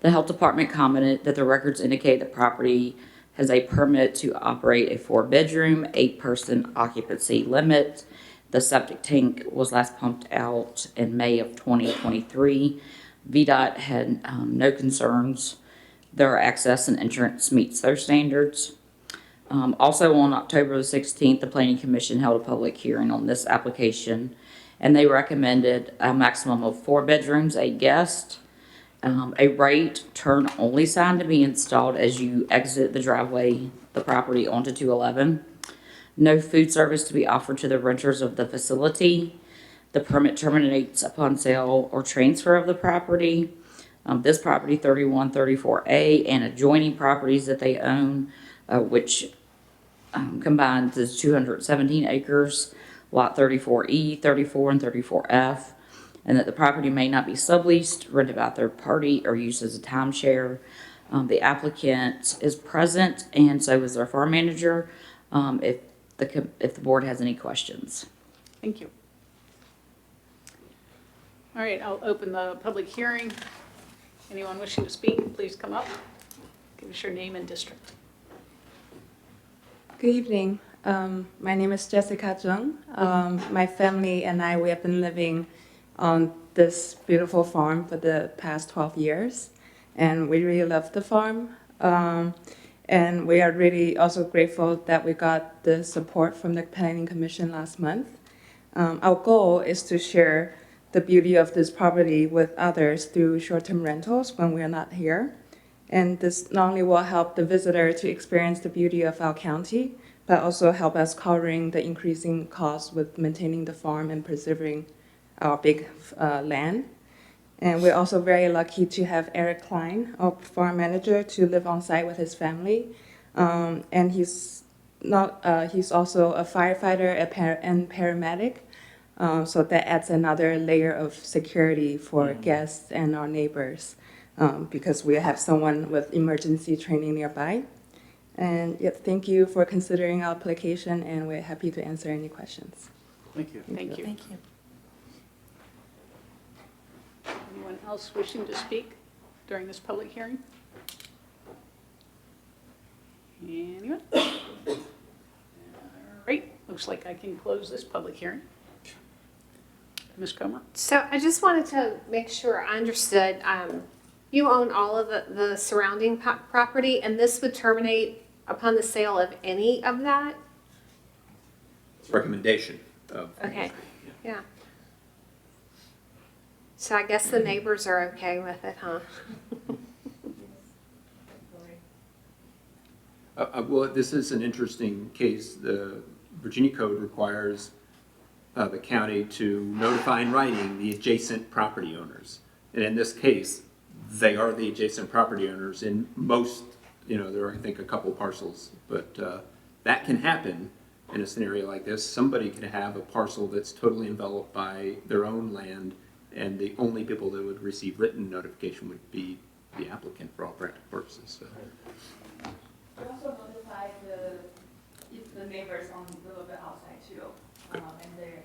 The health department commented that the records indicate the property has a permit to operate a 4-bedroom, 8-person occupancy limit. The septic tank was last pumped out in May of 2023. VDOT had no concerns. Their access and entrance meets their standards. Also on October the 16th, the Planning Commission held a public hearing on this application, and they recommended a maximum of 4 bedrooms, 8 guests, a right turn only sign to be installed as you exit the driveway, the property onto 211. No food service to be offered to the renters of the facility. The permit terminates upon sale or transfer of the property. This property, 3134A, and adjoining properties that they own, which combined is 217 acres, lot 34E, 34, and 34F, and that the property may not be subleased, rented by a third party, or used as a timeshare. The applicant is present, and so is their farm manager, if the board has any questions. Thank you. All right, I'll open the public hearing. Anyone wishing to speak, please come up. Give us your name and district. Good evening. My name is Jessica Zheng. My family and I, we have been living on this beautiful farm for the past 12 years, and we really love the farm. And we are really also grateful that we got the support from the Planning Commission last month. Our goal is to share the beauty of this property with others through short-term rentals when we are not here. And this not only will help the visitor to experience the beauty of our county, but also help us covering the increasing costs with maintaining the farm and preserving our big land. And we're also very lucky to have Eric Klein, our farm manager, to live on site with his family. And he's also a firefighter and paramedic. So that adds another layer of security for guests and our neighbors, because we have someone with emergency training nearby. And yet, thank you for considering our application, and we're happy to answer any questions. Thank you. Thank you. Thank you. Anyone else wishing to speak during this public hearing? Anyone? All right, looks like I can close this public hearing. Ms. Comer? So I just wanted to make sure I understood, you own all of the surrounding property, and this would terminate upon the sale of any of that? Recommendation of. Okay, yeah. So I guess the neighbors are okay with it, huh? Well, this is an interesting case. The Virginia Code requires the county to notify in writing the adjacent property owners. And in this case, they are the adjacent property owners in most, there are, I think, a couple parcels. But that can happen in a scenario like this. Somebody could have a parcel that's totally enveloped by their own land, and the only people that would receive written notification would be the applicant for all practical purposes. So. We also notify the neighbors on a little bit outside too, and they're,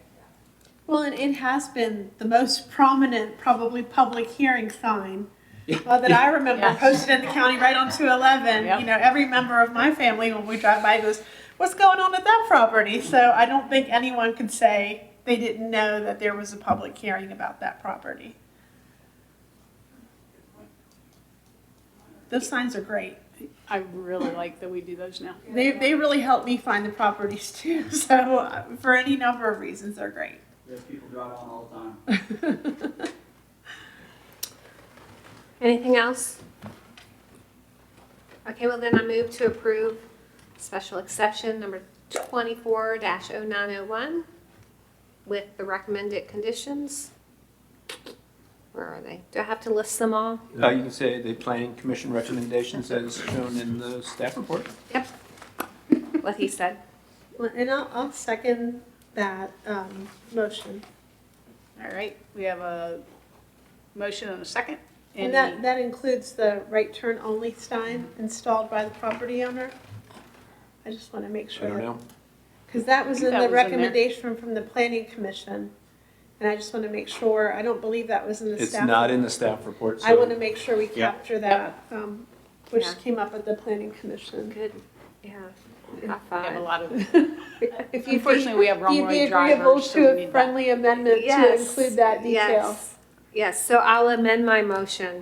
Well, and it has been the most prominent, probably public hearing sign that I remember Yes. posted in the county right on 211. Yep. Every member of my family, when we drive by, goes, "What's going on at that property?" So I don't think anyone could say they didn't know that there was a public hearing about that property. Those signs are great. I really like that we do those now. They really help me find the properties too. So for any number of reasons, they're great. there's people drive on all the time. Anything else? Okay, well then I move to approve special exception number 24-0901 with the recommended conditions. Where are they? Do I have to list them all? You can say the Planning Commission recommendations as shown in the staff report. Yep. What he said. Well, and I'll second that motion. All right, we have a motion and a second. And that includes the right turn only sign installed by the property owner? I just want to make sure. I don't know. Because that was I think in that the was in there. recommendation from the planning commission. And I just want to make sure, I don't believe that was in the It's staff. not in the staff report. I so- want to make sure we Yeah. capture that, which Yeah. came up at the planning commission. Good. Yeah. High We have a five. lot of, If you'd unfortunately, we have if wrong you'd way be agreeable drivers, so we to need a that. friendly amendment to Yes. include that detail. Yes. Yes, so I'll amend my motion.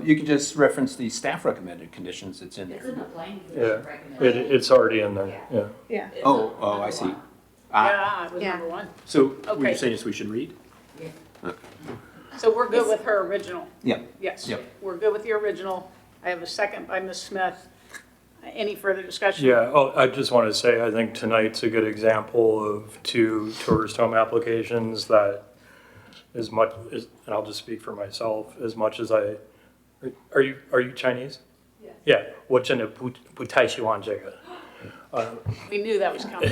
You can just reference the staff recommended conditions that's in It's there. in the planning Yeah, commission recommendation. it's already in there, yeah. Yeah. It's Oh, on I see. one. Ah, Yeah, it was Yeah. number one. so what Okay. you're saying is we should read? So we're good with her original? Yeah. Yes. Yep. We're good with the original. I have a second by Ms. Smith. Any further discussion? Yeah, I just want to say, I think tonight's a good example of two tourist home applications that as much as, and I'll just speak for myself, as much as are you Chinese? Yes. Yeah, 我真的不太喜欢这个。 We knew that was coming.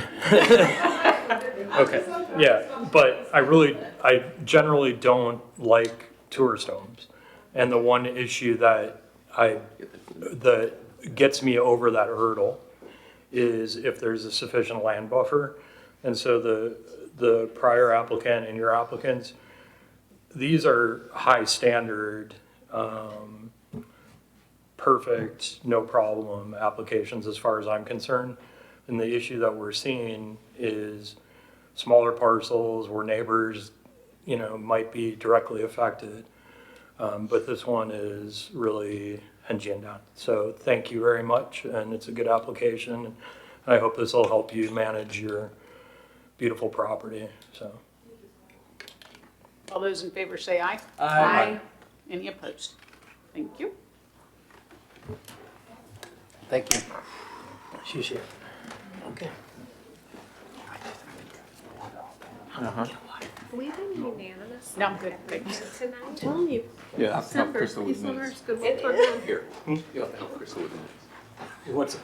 Okay, yeah, but I generally don't like tourist homes. And the one issue that gets me over that hurdle is if there's a sufficient land buffer. And so the prior applicant and your applicants, these are high standard, perfect, no problem applications as far as I'm concerned. And the issue that we're seeing is smaller parcels where neighbors, might be directly affected. But this one is really Henjiandan. So thank you very much, and it's a good application. And I hope this will help you manage your beautiful property, so. All those in favor say aye. Aye. Any opposed? Thank you. Thank you. 谢谢。 We've been unanimous No, I'm good, thanks. tonight. I'm telling you, Yeah, I'll help December, Crystal with these are minutes. good work for them. Here, you'll have to help Crystal with minutes. What's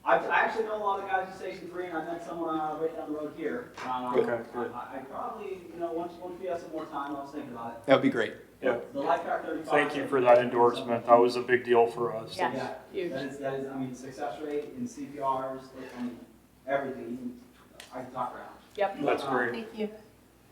I actually know a lot of guys at Station 3, and I met someone right down the road here. Okay, good. I probably, once we have some more time, I was thinking about it. That would be great. Yeah. The Lifeguard 35. Thank you for that endorsement. That was a big deal for us. Yeah. Yeah, Huge. that is, success rate in CPRs, everything, even, I can talk around. Yep. That's great. Thank you.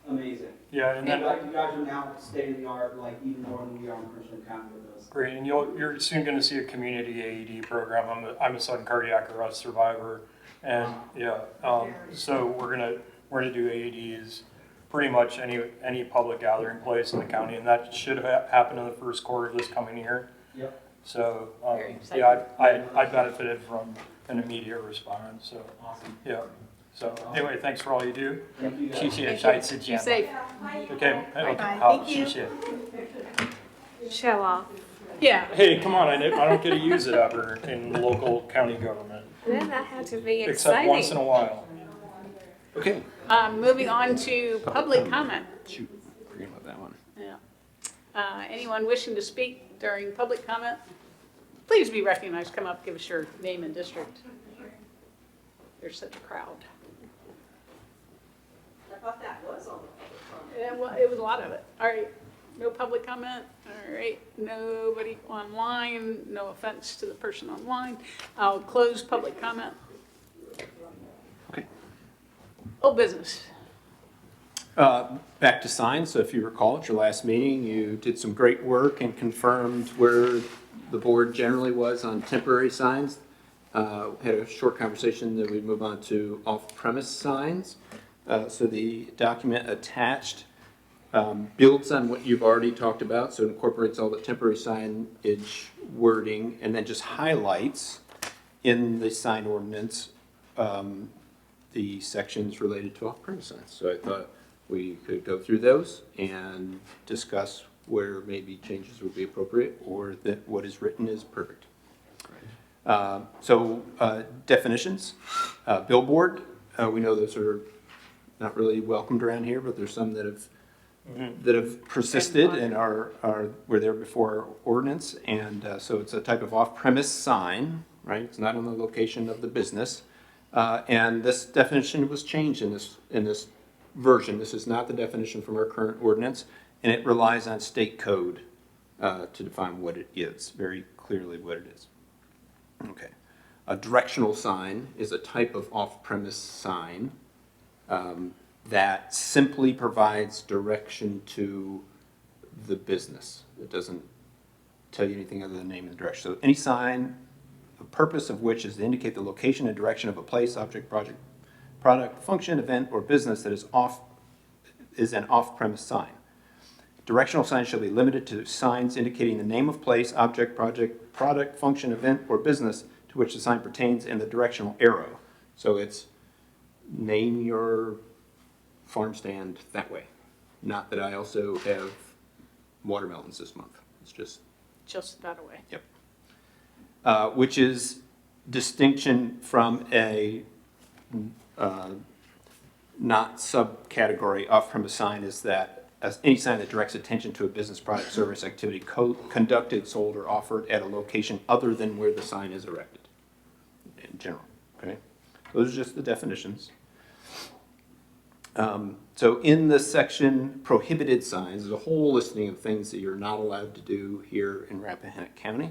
Amazing. Yeah, and then, You guys are now state of the art, like even more than we are in Prince William County with those. great, and you're soon gonna see a community AED program. I'm a sudden cardiac arrest survivor, and so we're gonna do AEDs pretty much any public gathering place in the county, and that should happen in the first quarter of this coming year. Yep. So, Very exciting. I benefited from an immediate response, so, Awesome. yeah. So, anyway, thanks for all you do. Thank you guys. 谢谢，下一次见。 Be safe. Okay, Bye. 好， Thank you. 谢谢。 Show off. Yeah. Hey, come on, I don't get to use it ever in local county government, Then that had to be except once in a exciting. while. Okay. Moving on to public comment. Shoot, forget about that one. Yeah. Anyone wishing to speak during public comment, please be recognized. Come up, give us your name and district. There's such a crowd. I thought that was all the public comment. Yeah, well, it was a lot of it. All right, no public comment. All right, nobody online. No offense to the person online. I'll close public comment. Okay. Old business. Back to signs. So if you recall at your last meeting, you did some great work and confirmed where the board generally was on temporary signs. Had a short conversation that we move on to off-premise signs. So the document attached builds on what you've already talked about, so it incorporates all the temporary signage wording and then just highlights in the sign ordinance the sections related to off-premise signs. So I thought we could go through those and discuss where maybe changes would be appropriate or that what is written is perfect. Definitions, billboard, we know those are not really welcomed around here, but there's some that have persisted and were there before our ordinance. And so it's a type of off-premise sign, right? It's not on the location of the business. And this definition was changed in this version. This is not the definition from our current ordinance, and it relies on state code to define what it is, very clearly what it is. Okay. A directional sign is a type of off-premise sign that simply provides direction to the business. It doesn't tell you anything other than the name and the direction. So any sign, the purpose of which is to indicate the location and direction of a place, object, project, product, function, event, or business that is is an off-premise sign. Directional signs shall be limited to signs indicating the name of place, object, project, product, function, event, or business to which the sign pertains and the directional arrow. So it's name your farm stand that way. Not that I also have watermelons this month. It's just that away. Yep. Which is distinction from a not subcategory off-premise sign is that any sign that directs attention to a business, product, service, activity conducted, sold, or offered at a location other than where the sign is erected in general. Okay, those are just the definitions. So in the section prohibited signs, there's a whole listing of things that you're not allowed to do here in Rappahannock County.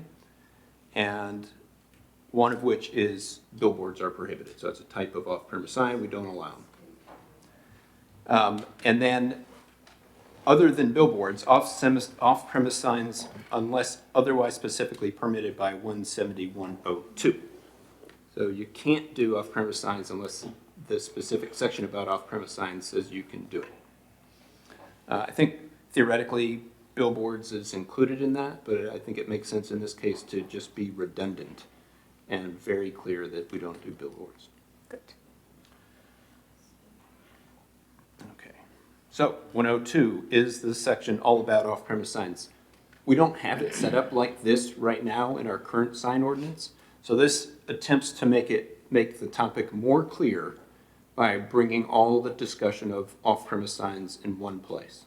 And one of which is billboards are prohibited. So it's a type of off-premise sign, we don't allow them. And then other than billboards, off-premise signs unless otherwise specifically permitted by 17102. So you can't do off-premise signs unless the specific section about off-premise signs says you can do it. I think theoretically billboards is included in that, but I think it makes sense in this case to just be redundant and very clear that we don't do billboards. Good. Okay. So 102 is the section all about off-premise signs. We don't have it set up like this right now in our current sign ordinance. So this attempts to make the topic more clear by bringing all the discussion of off-premise signs in one place.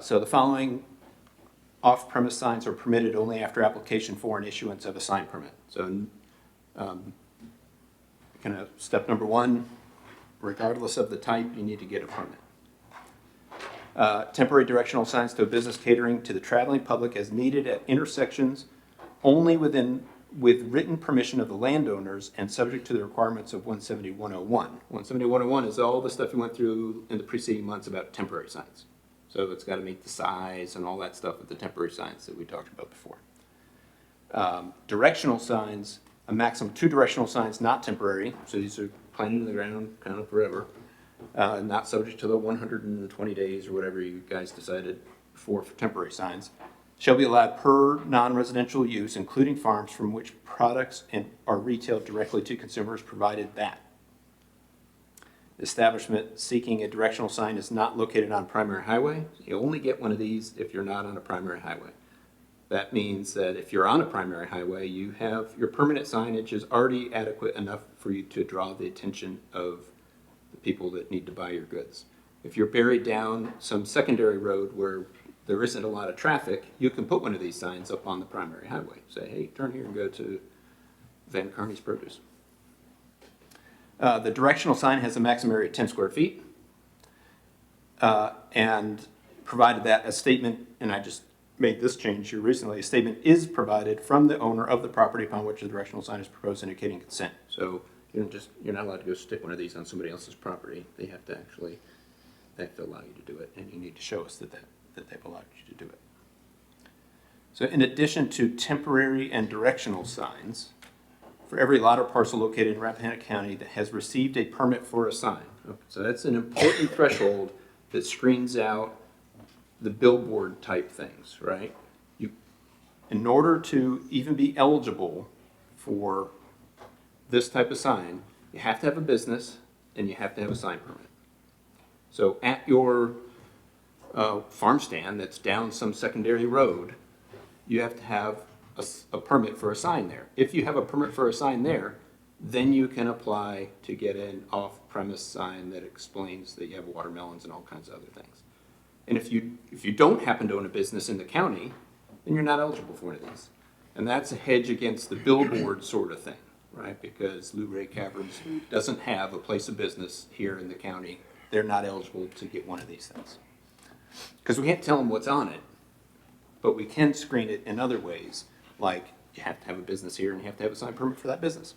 So the following off-premise signs are permitted only after application for and issuance of a sign permit. So kind of step number one, regardless of the type, you need to get a permit. Temporary directional signs to a business catering to the traveling public as needed at intersections only with written permission of the landowners and subject to the requirements of 17101. 17101 is all the stuff you went through in the preceding months about temporary signs. So it's got to meet the size and all that stuff with the temporary signs that we talked about before. Directional signs, a maximum of 2 directional signs, not temporary. So these are planted in the ground kind of forever. Not subject to the 120 days or whatever you guys decided for temporary signs. Shall be allowed per non-residential use, including farms from which products are retailed directly to consumers, provided that the establishment seeking a directional sign is not located on primary highway. You only get one of these if you're not on a primary highway. That means that if you're on a primary highway, you have your permanent signage is already adequate enough for you to draw the attention of the people that need to buy your goods. If you're buried down some secondary road where there isn't a lot of traffic, you can put one of these signs up on the primary highway. Say, hey, turn here and go to Van Kearney's Produce. The directional sign has a maximum area of 10 square feet. And provided that a statement, and I just made this change here recently, a statement is provided from the owner of the property upon which the directional sign is proposed indicating consent. So you're not allowed to go stick one of these on somebody else's property. They have to allow you to do it, and you need to show us that they've allowed you to do it. So in addition to temporary and directional signs, for every lot or parcel located in Rappahannock County that has received a permit for a sign. So that's an important threshold that screens out the billboard type things, right? In order to even be eligible for this type of sign, you have to have a business and you have to have a sign permit. So at your farm stand that's down some secondary road, you have to have a permit for a sign there. If you have a permit for a sign there, then you can apply to get an off-premise sign that explains that you have watermelons and all kinds of other things. And if you don't happen to own a business in the county, then you're not eligible for one of these. And that's a hedge against the billboard sort of thing, right? Because Lou Ray Caverns doesn't have a place of business here in the county. They're not eligible to get one of these things. Because we can't tell them what's on it, but we can screen it in other ways, like you have to have a business here and you have to have a sign permit for that business.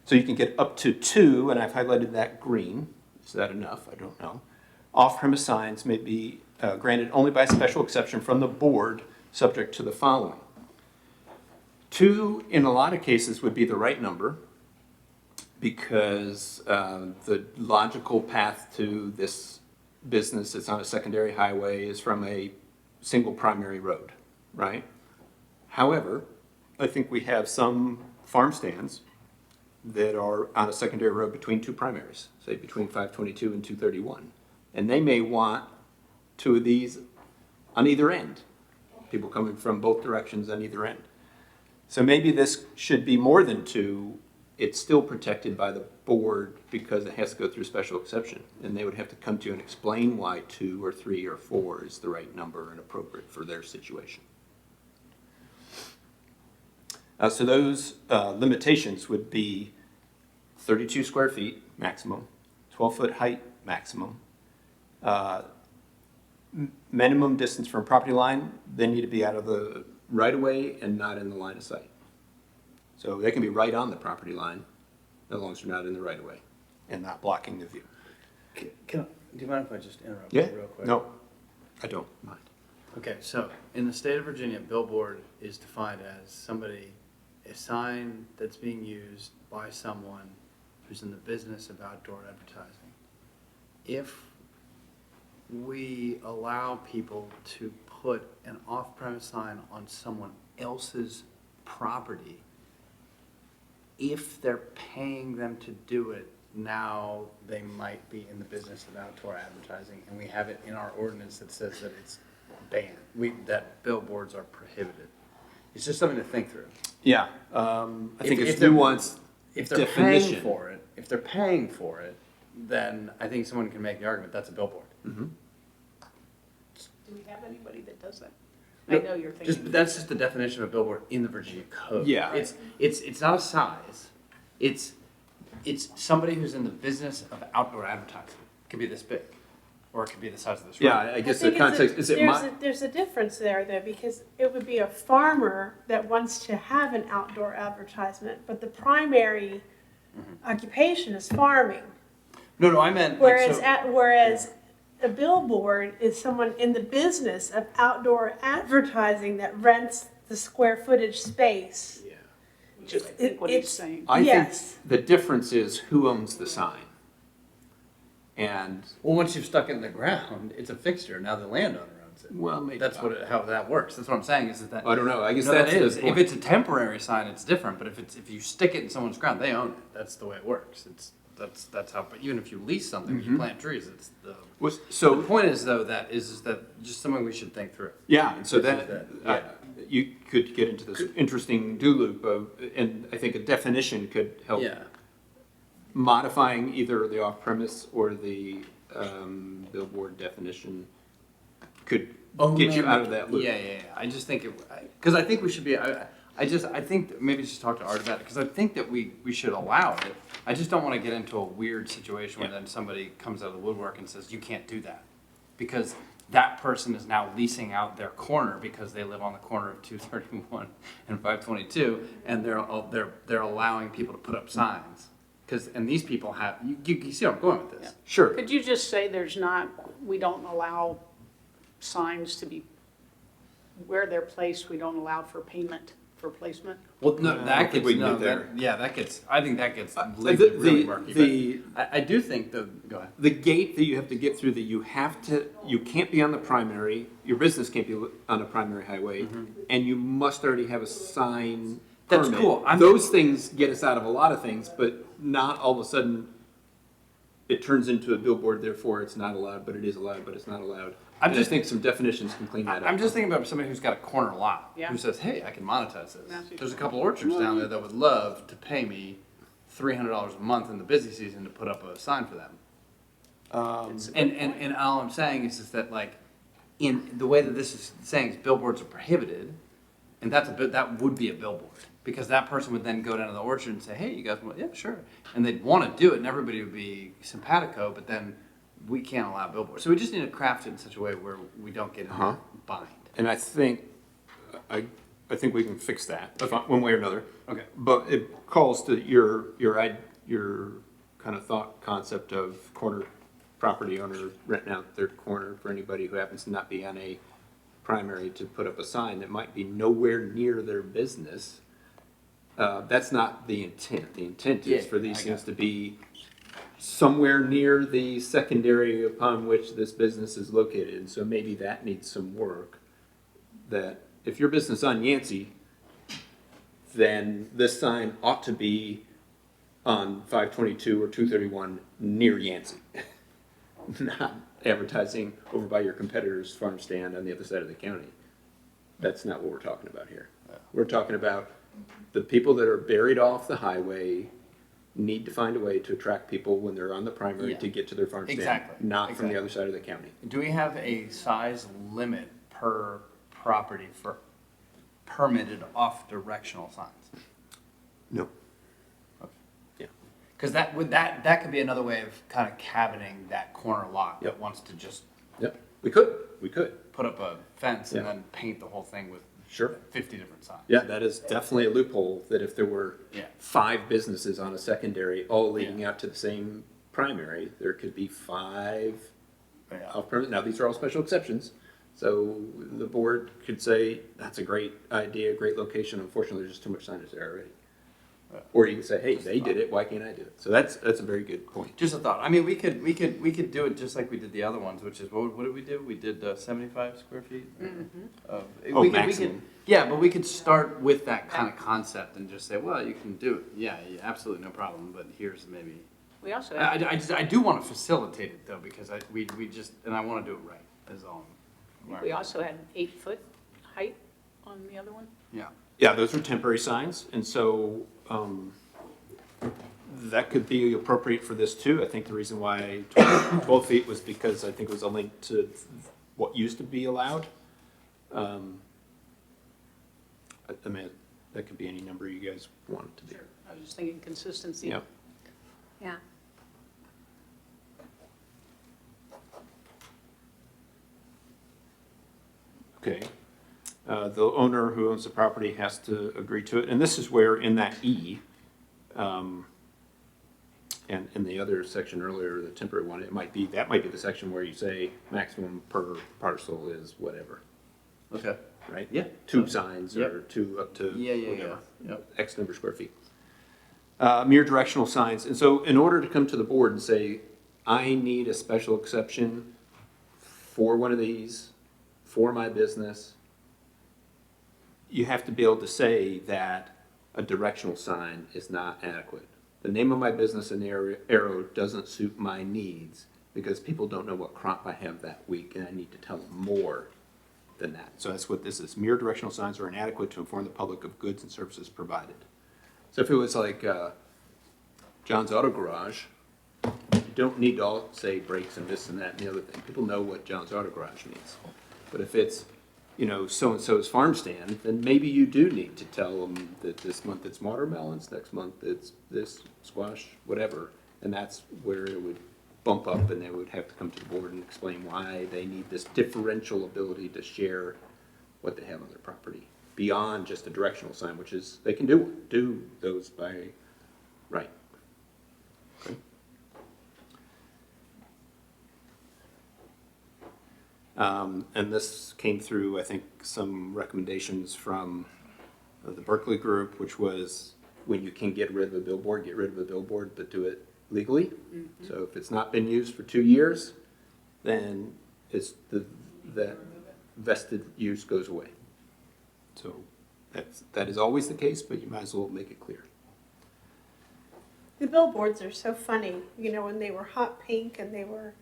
So you can get up to 2, and I've highlighted that green. Is that enough? I don't know. Off-premise signs may be granted only by special exception from the board, subject to the following. 2, in a lot of cases, would be the right number because the logical path to this business that's on a secondary highway is from a single primary road, right? However, I think we have some farm stands that are on a secondary road between two primaries, say between 522 and 231. And they may want two of these on either end, people coming from both directions on either end. So maybe this should be more than two. It's still protected by the board because it has to go through special exception. And they would have to come to you and explain why 2 or 3 or 4 is the right number and appropriate for their situation. So those limitations would be 32 square feet maximum, 12-foot height maximum, minimum distance from property line. They need to be out of the right-of-way and not in the line of sight. So they can be right on the property line as long as they're not in the right-of-way and not blocking the view. Do you mind if I just interrupt Yeah? real quick? No, I don't mind. Okay, so in the state of Virginia, billboard is defined as a sign that's being used by someone who's in the business of outdoor advertising. If we allow people to put an off-premise sign on someone else's property, if they're paying them to do it, now they might be in the business of outdoor advertising, and we have it in our ordinance that says that it's banned, that billboards are prohibited. It's just something to think through. Yeah, I think it's nuanced If they're definition. paying for it, then I think someone can make the argument that's a billboard. Mhm. Do we have anybody that does that? No, I know you're thinking. That's just the definition of a billboard in the Virginia code. Yeah. It's not a size. It's somebody who's in the business of outdoor advertising. It could be this big, or it could be the size of this room. Yeah, I guess the context, is it There's a difference there though, because it would be a farmer that wants to have an outdoor advertisement, but the primary occupation is farming. No, I meant. Whereas a billboard is someone in the business of outdoor advertising that rents the square footage space. Yeah. Which is, I think, what he's saying. I Yes. think the difference is who owns the sign. And, Well, once you've stuck it in the ground, it's a fixture. Now the landowner owns it. well, maybe That's not. how that works. That's what I'm saying. Is that I don't know, I guess no, that's that the is. point. If it's a temporary sign, it's different. But if you stick it in someone's ground, they own it. That's the way it works. That's how. But even if you lease something, you plant trees. It's the. So, The point is though that just something we should think through. yeah, and so This is that, you could get into this interesting do loop of, and I think a definition could help. Yeah. Modifying either the off-premise or the billboard definition could get you out of that loop. Yeah. I just think because I think we should be. I think that maybe just talk to Art about it because I think that we should allow it. I just don't want to get into a weird situation where then somebody comes out of the woodwork and says you can't do that because that person is now leasing out their corner because they live on the corner of 231 and 522 and they're allowing people to put up signs. And these people have, you see where I'm going with this. Yeah. Sure. Could you just say we don't allow signs to be, where they're placed, we don't allow for payment for placement? Well, no, that gets, we can no, get there. I think that gets The- really murky. the- but I do think go ahead. The gate that you have to get through that you can't be on the primary, your business can't be on a primary highway, and you must already have a sign That's permit. cool. Those things get us out of a lot of things, but not all of a sudden it turns into a billboard, therefore it's not allowed, but it is allowed, but it's not allowed. I think some definitions can clean that up. I'm just thinking about somebody who's got a corner lot Yeah. who says, hey, I can monetize this. That's it. There's a couple orchards down there that would love to pay me $300 a month in the busy season to put up a sign for them. And all I'm saying is that like in the way that this is saying is billboards are prohibited, and that would be a billboard because that person would then go down to the orchard and say, hey, you guys want? Yeah, sure. And they'd want to do it, and everybody would be simpatico, but then we can't allow billboards. So we just need to craft it in such a way where we don't get in a bind. And I think we can fix that one way or another. Okay. But it calls to your kind of thought concept of corner property owner renting out their corner for anybody who happens to not be on a primary to put up a sign that might be nowhere near their business. That's not the intent. The intent is for these things to be somewhere near the secondary upon which this business is located. And so maybe that needs some work. That if your business is on Yancey, then this sign ought to be on 522 or 231 near Yancey. Not advertising over by your competitor's farm stand on the other side of the county. That's not what we're talking about here. We're talking about the people that are buried off the highway need to find a way to attract people when they're on the primary Yeah. to get to their farm stand, Exactly. not from the other side of the county. Do we have a size limit per property for permitted off-directional signs? No. Yeah. Because that could be another way of kind of cabining that corner lot that wants to just Yep. We could. put up a fence and Yeah. then paint the whole thing with Sure. 50 different signs. Yeah, that is definitely a loophole, that if there were Yeah. 5 businesses on a secondary, all leading out to the same primary, there could be 5 Yeah. off-premise. Now, these are all special exceptions, so the board could say, that's a great idea, great location, unfortunately, there's just too much signage there already. Or you could say, hey, they did it, why can't I do it? So that's a very good point. Just a thought. I mean, we could do it just like we did the other ones, which is what did we do? We did 75 square feet. Maximum. Yeah, but we could start with that kind of concept and just say, well, you can do it. Yeah, absolutely no problem. But here's maybe. We also have, I do want to facilitate it though, because we just and I want to do it right. Is all. we also had 8-foot height on the other one. Yeah. Yeah, those are temporary signs, and so that could be appropriate for this too. I think the reason why 12 feet was because I think it was a link to what used to be allowed. I mean, that could be any number you guys want it to be. I was just thinking consistency. Yeah. Yeah. Okay. The owner who owns the property has to agree to it, and this is where in that E, and in the other section earlier, the temporary one, that might be the section where you say maximum per parcel is whatever, Okay. right? Yeah. 2 signs Yep. or 2 up to whatever, Yep. X number of square feet. Mere directional signs, and so in order to come to the board and say, I need a special exception for one of these, for my business, you have to be able to say that a directional sign is not adequate. The name of my business and the arrow doesn't suit my needs because people don't know what crop I have that week and I need to tell them more than that. So that's what this is. Mere directional signs are inadequate to inform the public of goods and services provided. So if it was like John's Auto Garage, you don't need to all say brakes and this and that and the other thing. People know what John's Auto Garage means. But if it's, so-and-so's farm stand, then maybe you do need to tell them that this month it's watermelons, next month it's this, squash, whatever. And that's where it would bump up and they would have to come to the board and explain why they need this differential ability to share what they have on their property beyond just a directional sign, which is, they can do those by right. Okay. And this came through, I think, some recommendations from the Berkeley group, which was when you can get rid of a billboard, get rid of a billboard, but do it legally. Mm-hmm. So if it's not been used for 2 years, then it's that vested use goes away. So that is always the case, but you might as well make it clear. The billboards are so funny, when they were hot pink and they were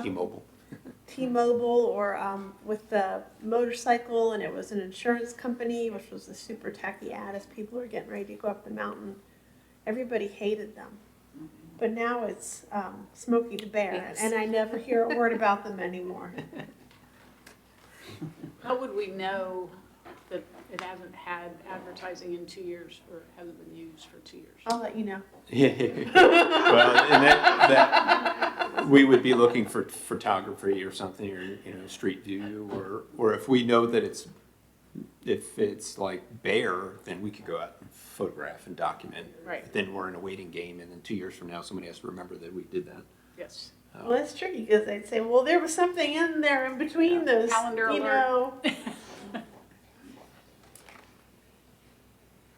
T-Mobile. T-Mobile, or with the motorcycle, and it was an insurance company, which was a super tacky ad as people were getting ready to go up the mountain. Everybody hated them. But now it's Smokey the Bear, Yes. and I never hear a word about them anymore. How would we know that it hasn't had advertising in 2 years or hasn't been used for 2 years? I'll let you know. Well, and that we would be looking for photography or something, or street view, or if we know that if it's like bare, then we could go out and photograph and document. Right. But then we're in a waiting game, and then 2 years from now, somebody has to remember that we did that. Yes. Well, it's tricky because they'd say, well, there was something in there in between those, Calendar alert.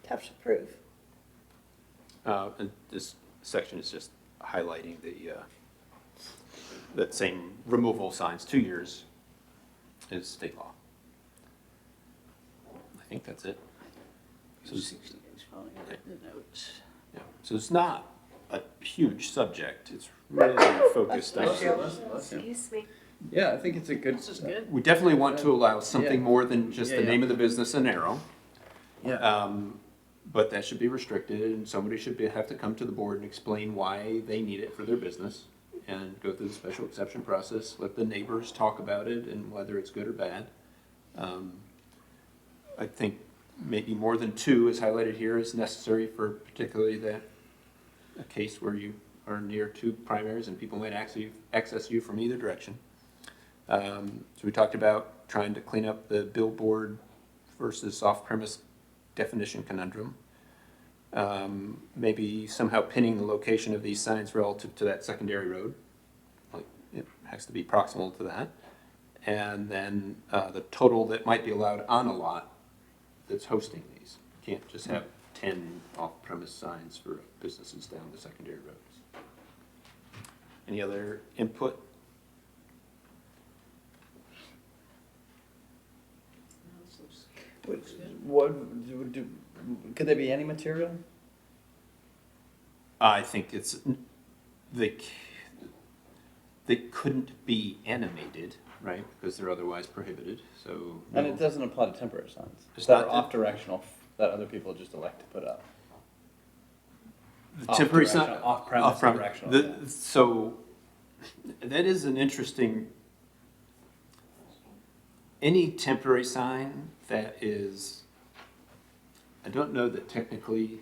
Tough to prove. And this section is just highlighting that same removal signs, 2 years is state law. I think that's it. So yeah, so it's not a huge subject, it's really focused on. Excuse me. Yeah, I think it's a good. This is good. We definitely want to allow something Yeah. more than just the Yeah, name of the business and arrow. Yeah. But that should be restricted, and somebody should have to come to the board and explain why they need it for their business, and go through the special exception process, let the neighbors talk about it and whether it's good or bad. I think maybe more than 2 is highlighted here is necessary for particularly a case where you are near 2 primaries and people might actually access you from either direction. So we talked about trying to clean up the billboard versus off-premise definition conundrum. Maybe somehow pinning the location of these signs relative to that secondary road. Like, it has to be proximal to that. And then the total that might be allowed on a lot that's hosting these. You can't just have 10 off-premise signs for businesses down the secondary roads. Any other input? Could they be any material? I think they couldn't be animated, right? Because they're otherwise prohibited, so. And no. it doesn't apply to temporary signs. It's That not are off-directional, that other people just elect to put up. The temporary sign. Off-premise directional. Yeah. So, that is an interesting, any temporary sign that is, I don't know that technically,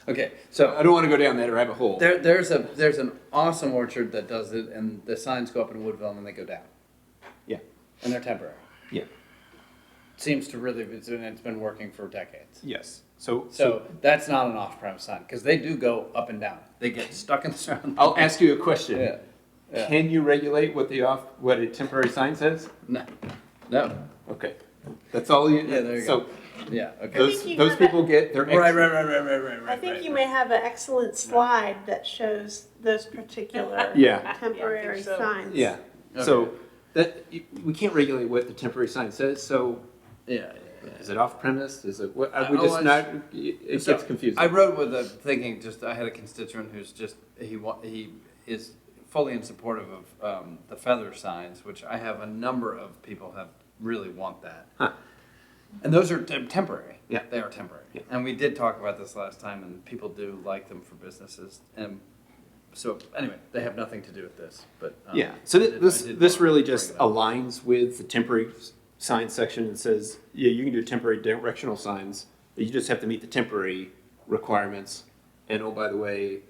Okay, so I don't want to go down that rabbit hole. there's an awesome orchard that does it, and the signs go up in Woodville and then they go down. Yeah. And they're temporary. Yeah. Seems to really, it's been working for decades. Yes. So That's not an off-premise sign, because they do go up and down. They get stuck in the surrounding. I'll ask you a question. Yeah. Yeah. Can you regulate what a temporary sign says? No. Okay. That's all you. Yeah, there you so go. Yeah, okay. Those think you those have people get their Right. I think you may have an excellent slide that shows those particular Yeah. temporary so. signs. Yeah. So we can't regulate what the temporary sign says. So Yeah. is it off premise? Is it what? Oh, We just I- not. It So, gets confusing. I wrote with the thinking, I had a constituent who's he is fully in support of the feather signs, which I have a number of people have really want that. Huh. And those are temporary. Yeah. They are temporary. Yeah. And we did talk about this last time, and people do like them for businesses. And so anyway, they have nothing to do with this, but Yeah. So I this did this wanna really bring just it up. aligns with the temporary sign section and says, yeah, you can do temporary directional signs, but you just have to meet the temporary requirements. And oh, by the way,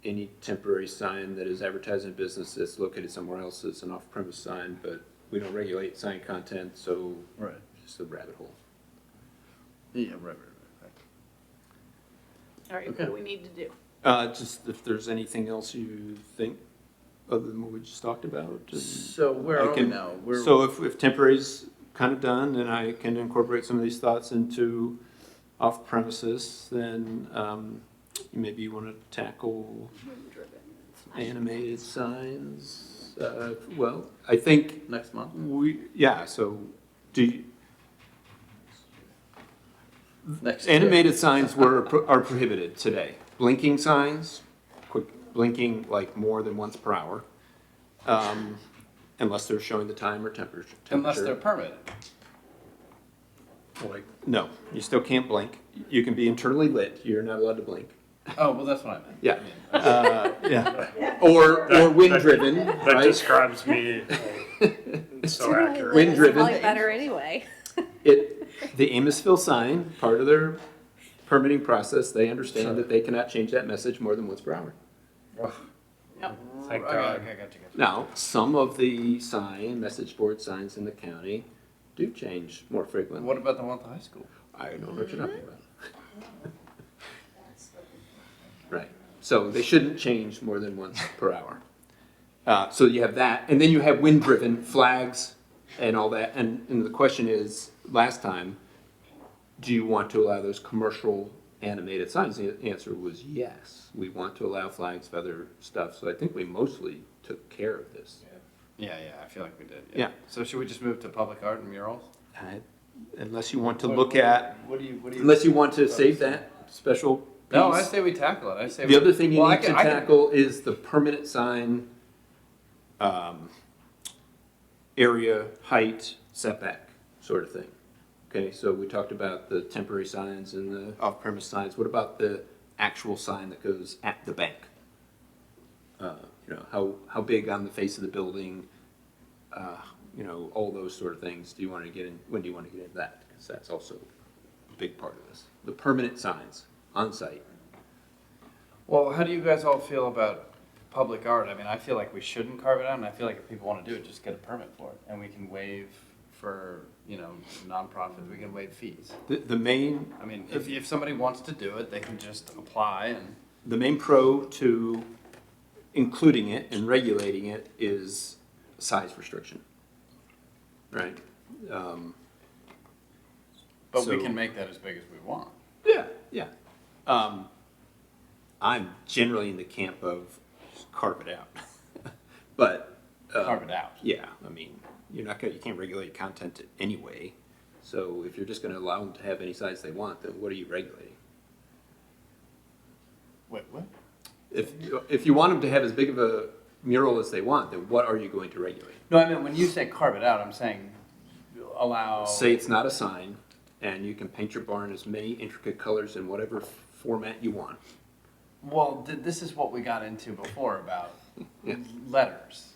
any temporary sign that is advertising a business that's located somewhere else is an off-premise sign, but we don't regulate sign content, so Right. it's a rabbit hole. Yeah, right. All right, what Okay. do we need to do? Just if there's anything else you think other than what we just talked about. and So where I are we can- now? So if temporary's kind of done, then I can incorporate some of these thoughts into off premises, then maybe you want to tackle animated signs. Well, I think next month. so do you, Next animated signs are prohibited today. Blinking signs, quick blinking like more than once per hour, unless they're showing the time or temperature. Unless they're permitted. No, you still can't blink. You can be internally lit. You're not allowed to blink. Oh, well, that's what I meant. Yeah. Yeah. Or wind driven. That Right? describes me so accurate. Wind driven. Probably better anyway. The Amosville sign, part of their permitting process, they understand that they cannot change that message more than once per hour. Yep. Thank Okay, God. okay, gotcha. Now, some of the message board signs in the county do change more frequently. What about the one at the high school? I don't know what you're talking about. Right. So they shouldn't change more than once per hour. So you have that, and then you have wind-driven flags and all that. And the question is, last time, do you want to allow those commercial animated signs, the answer was yes. We want to allow flags, feather stuff, so I think we mostly took care of this. Yeah, I feel like we did. Yeah. So should we just move to public art and murals? Unless you want to look at, What do you? unless you want to save that special piece. No, I say we tackle it. I say The other thing you Well, need to tackle is the permanent sign, area, height, setback, sort of thing. Okay, so we talked about the temporary signs and the off-premise signs. What about the actual sign that goes at the bank? How big on the face of the building? All those sort of things. Do you want to get in? When do you want to get into that? Because that's also a big part of this. The permanent signs on site. Well, how do you guys all feel about public art? I mean, I feel like we shouldn't carve it out, and I feel like if people want to do it, just get a permit for it, and we can waive for nonprofits. We can waive fees. The main. I mean, if somebody wants to do it, they can just apply and. The main pro to including it and regulating it is size restriction, right? But we can make that as big as we want. Yeah. I'm generally in the camp of carve it out, but Carve it out. Yeah, I mean, you can't regulate content anyway. So if you're just going to allow them to have any size they want, then what are you regulating? Wait, what? If you want them to have as big of a mural as they want, then what are you going to regulate? No, I mean, when you say carve it out, I'm saying allow. Say it's not a sign, and you can paint your barn as many intricate colors in whatever format you want. Well, this is what we got into before about Yeah. letters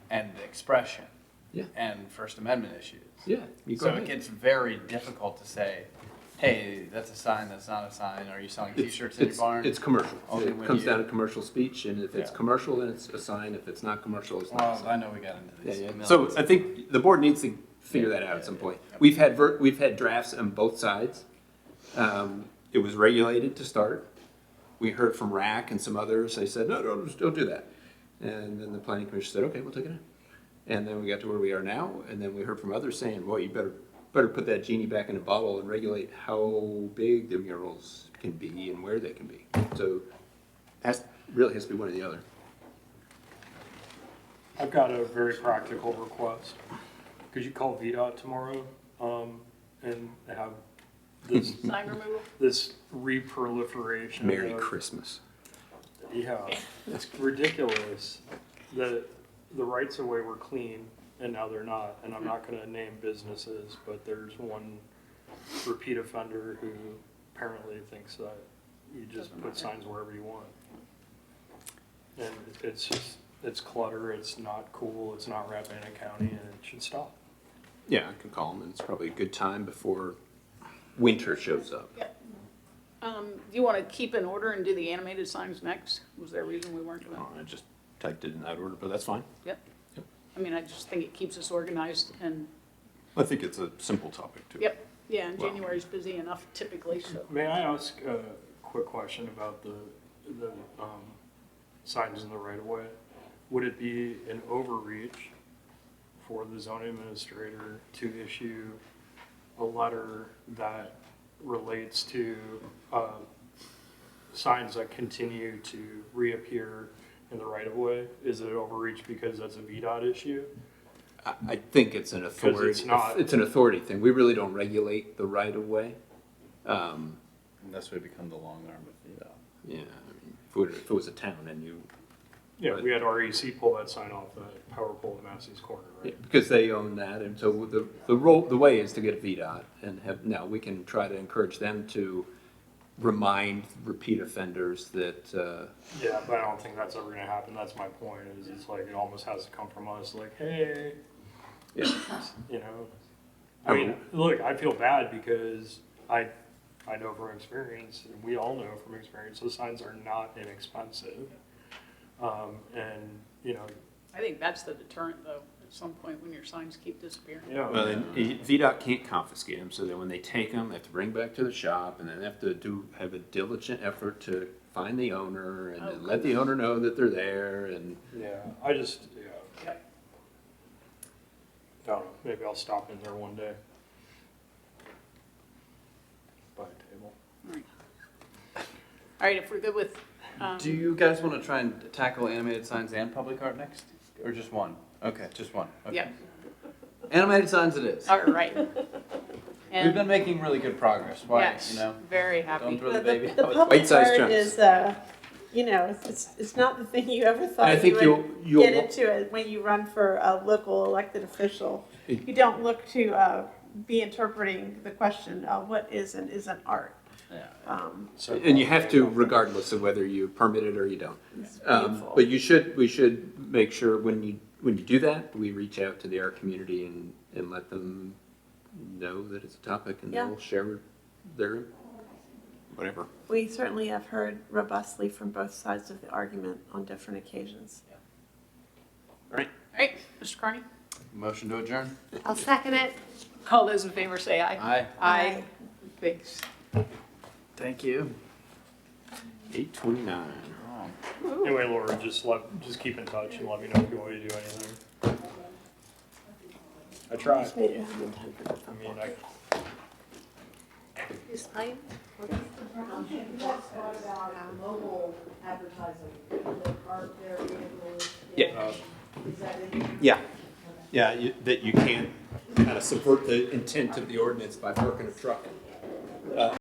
and expression Yeah. and First Amendment issues. Yeah. You go So ahead. it gets very difficult to say, hey, that's a sign, that's not a sign. Are you selling T-shirts in your barn? It's commercial. Only It when comes you- down to commercial speech, and if it's Yeah. commercial, then it's a sign. If it's not commercial, it's not a Well, sign. I know we got into these. Yeah. millions. So I think the board needs to figure that out at some point. We've had drafts on both sides. It was regulated to start. We heard from RAC and some others. They said, no, don't do that. And then the planning commission said, okay, we'll take it in. And then we got to where we are now. And then we heard from others saying, well, you better put that genie back in the bottle and regulate how big the murals can be and where they can be. So really has to be one or the other. I've got a very practical request. Could you call VDOT tomorrow, and have this, Sign removal? this reproliferation Merry of- Christmas. Yeah, it's ridiculous that the rights of way were clean and now they're not. And I'm not gonna name businesses, but there's one repeat offender who apparently thinks that you just put signs wherever you want. And it's just, it's clutter, it's not cool, it's not Rappahannock County, and it should stop. Yeah, I can call them, and it's probably a good time before winter shows up. Do you want to keep in order and do the animated signs next? Was there a reason we weren't doing Oh, it? I just typed it in that order, but that's fine. Yep. I mean, I just think it keeps us organized and, I think it's a simple topic, too. yep, yeah, and Well- January's busy enough typically, so. May I ask a quick question about the signs in the right of way? Would it be an overreach for the zoning administrator to issue a letter that relates to signs that continue to reappear in the right of way? Is it overreach because that's a VDOT issue? I think it's an authority. it's not- It's an authority thing. We really don't regulate the right of way. Unless we become the long arm of VDOT. Yeah, I mean, if it was a town and you, Yeah, we had REC pull that sign off that power pole at Massey's Corner, yeah, right? because they own that, and so the way is to get a VDOT and have, now we can try to encourage them to remind repeat offenders that, Yeah, but I don't think that's ever gonna happen. That's my point, is it's like, it almost has to come from us, like, hey, yeah. you know? I mean, look, I feel bad because I know from experience, and we all know from experience, those signs are not inexpensive. And, you know, I think that's the deterrent though, at some point when your signs keep disappearing. yeah. Well, and VDOT can't confiscate them, so that when they take them, they have to bring back to the shop, and then they have to have a diligent effort to find the owner, and then let the owner know that they're there, and Yeah, I just, yeah. Yep. I don't know, maybe I'll stop in there one day. Buy a table. All right. right, if we're good with, Do you guys want to try and tackle animated signs and public art next? Or just one? Okay, just one. Okay. yeah, Animated signs it is. all right. We've And been making really good progress. Why, yes, you know? very happy. Don't throw the The baby the out with public Bite-sized art chunks. is, you know, it's not the thing you ever And I thought think you would you'll get into it when you run for a local elected official. You don't look to be interpreting the question, what is and isn't art. And you have to regardless of whether you permit it or you don't. Beautiful. But we should make sure when you do that, we reach out to the art community and let them know that it's a topic and Yeah. they'll share their, whatever. We certainly have heard robustly from both sides of the argument on different occasions. All right. All right, Mr. Carney, Motion to adjourn? I'll second it. all those in favor say aye. Aye. Aye. Thanks. Thank you. 8:29. Anyway, Laura, just keep in touch and let me know if you want me to do anything. I try. Just made it happen in time for the I mean, Is mine? Mobile advertising, like art there, vehicles. Yeah. Yeah. Yeah, that you can't kind of subvert the intent of the ordinance by parking a truck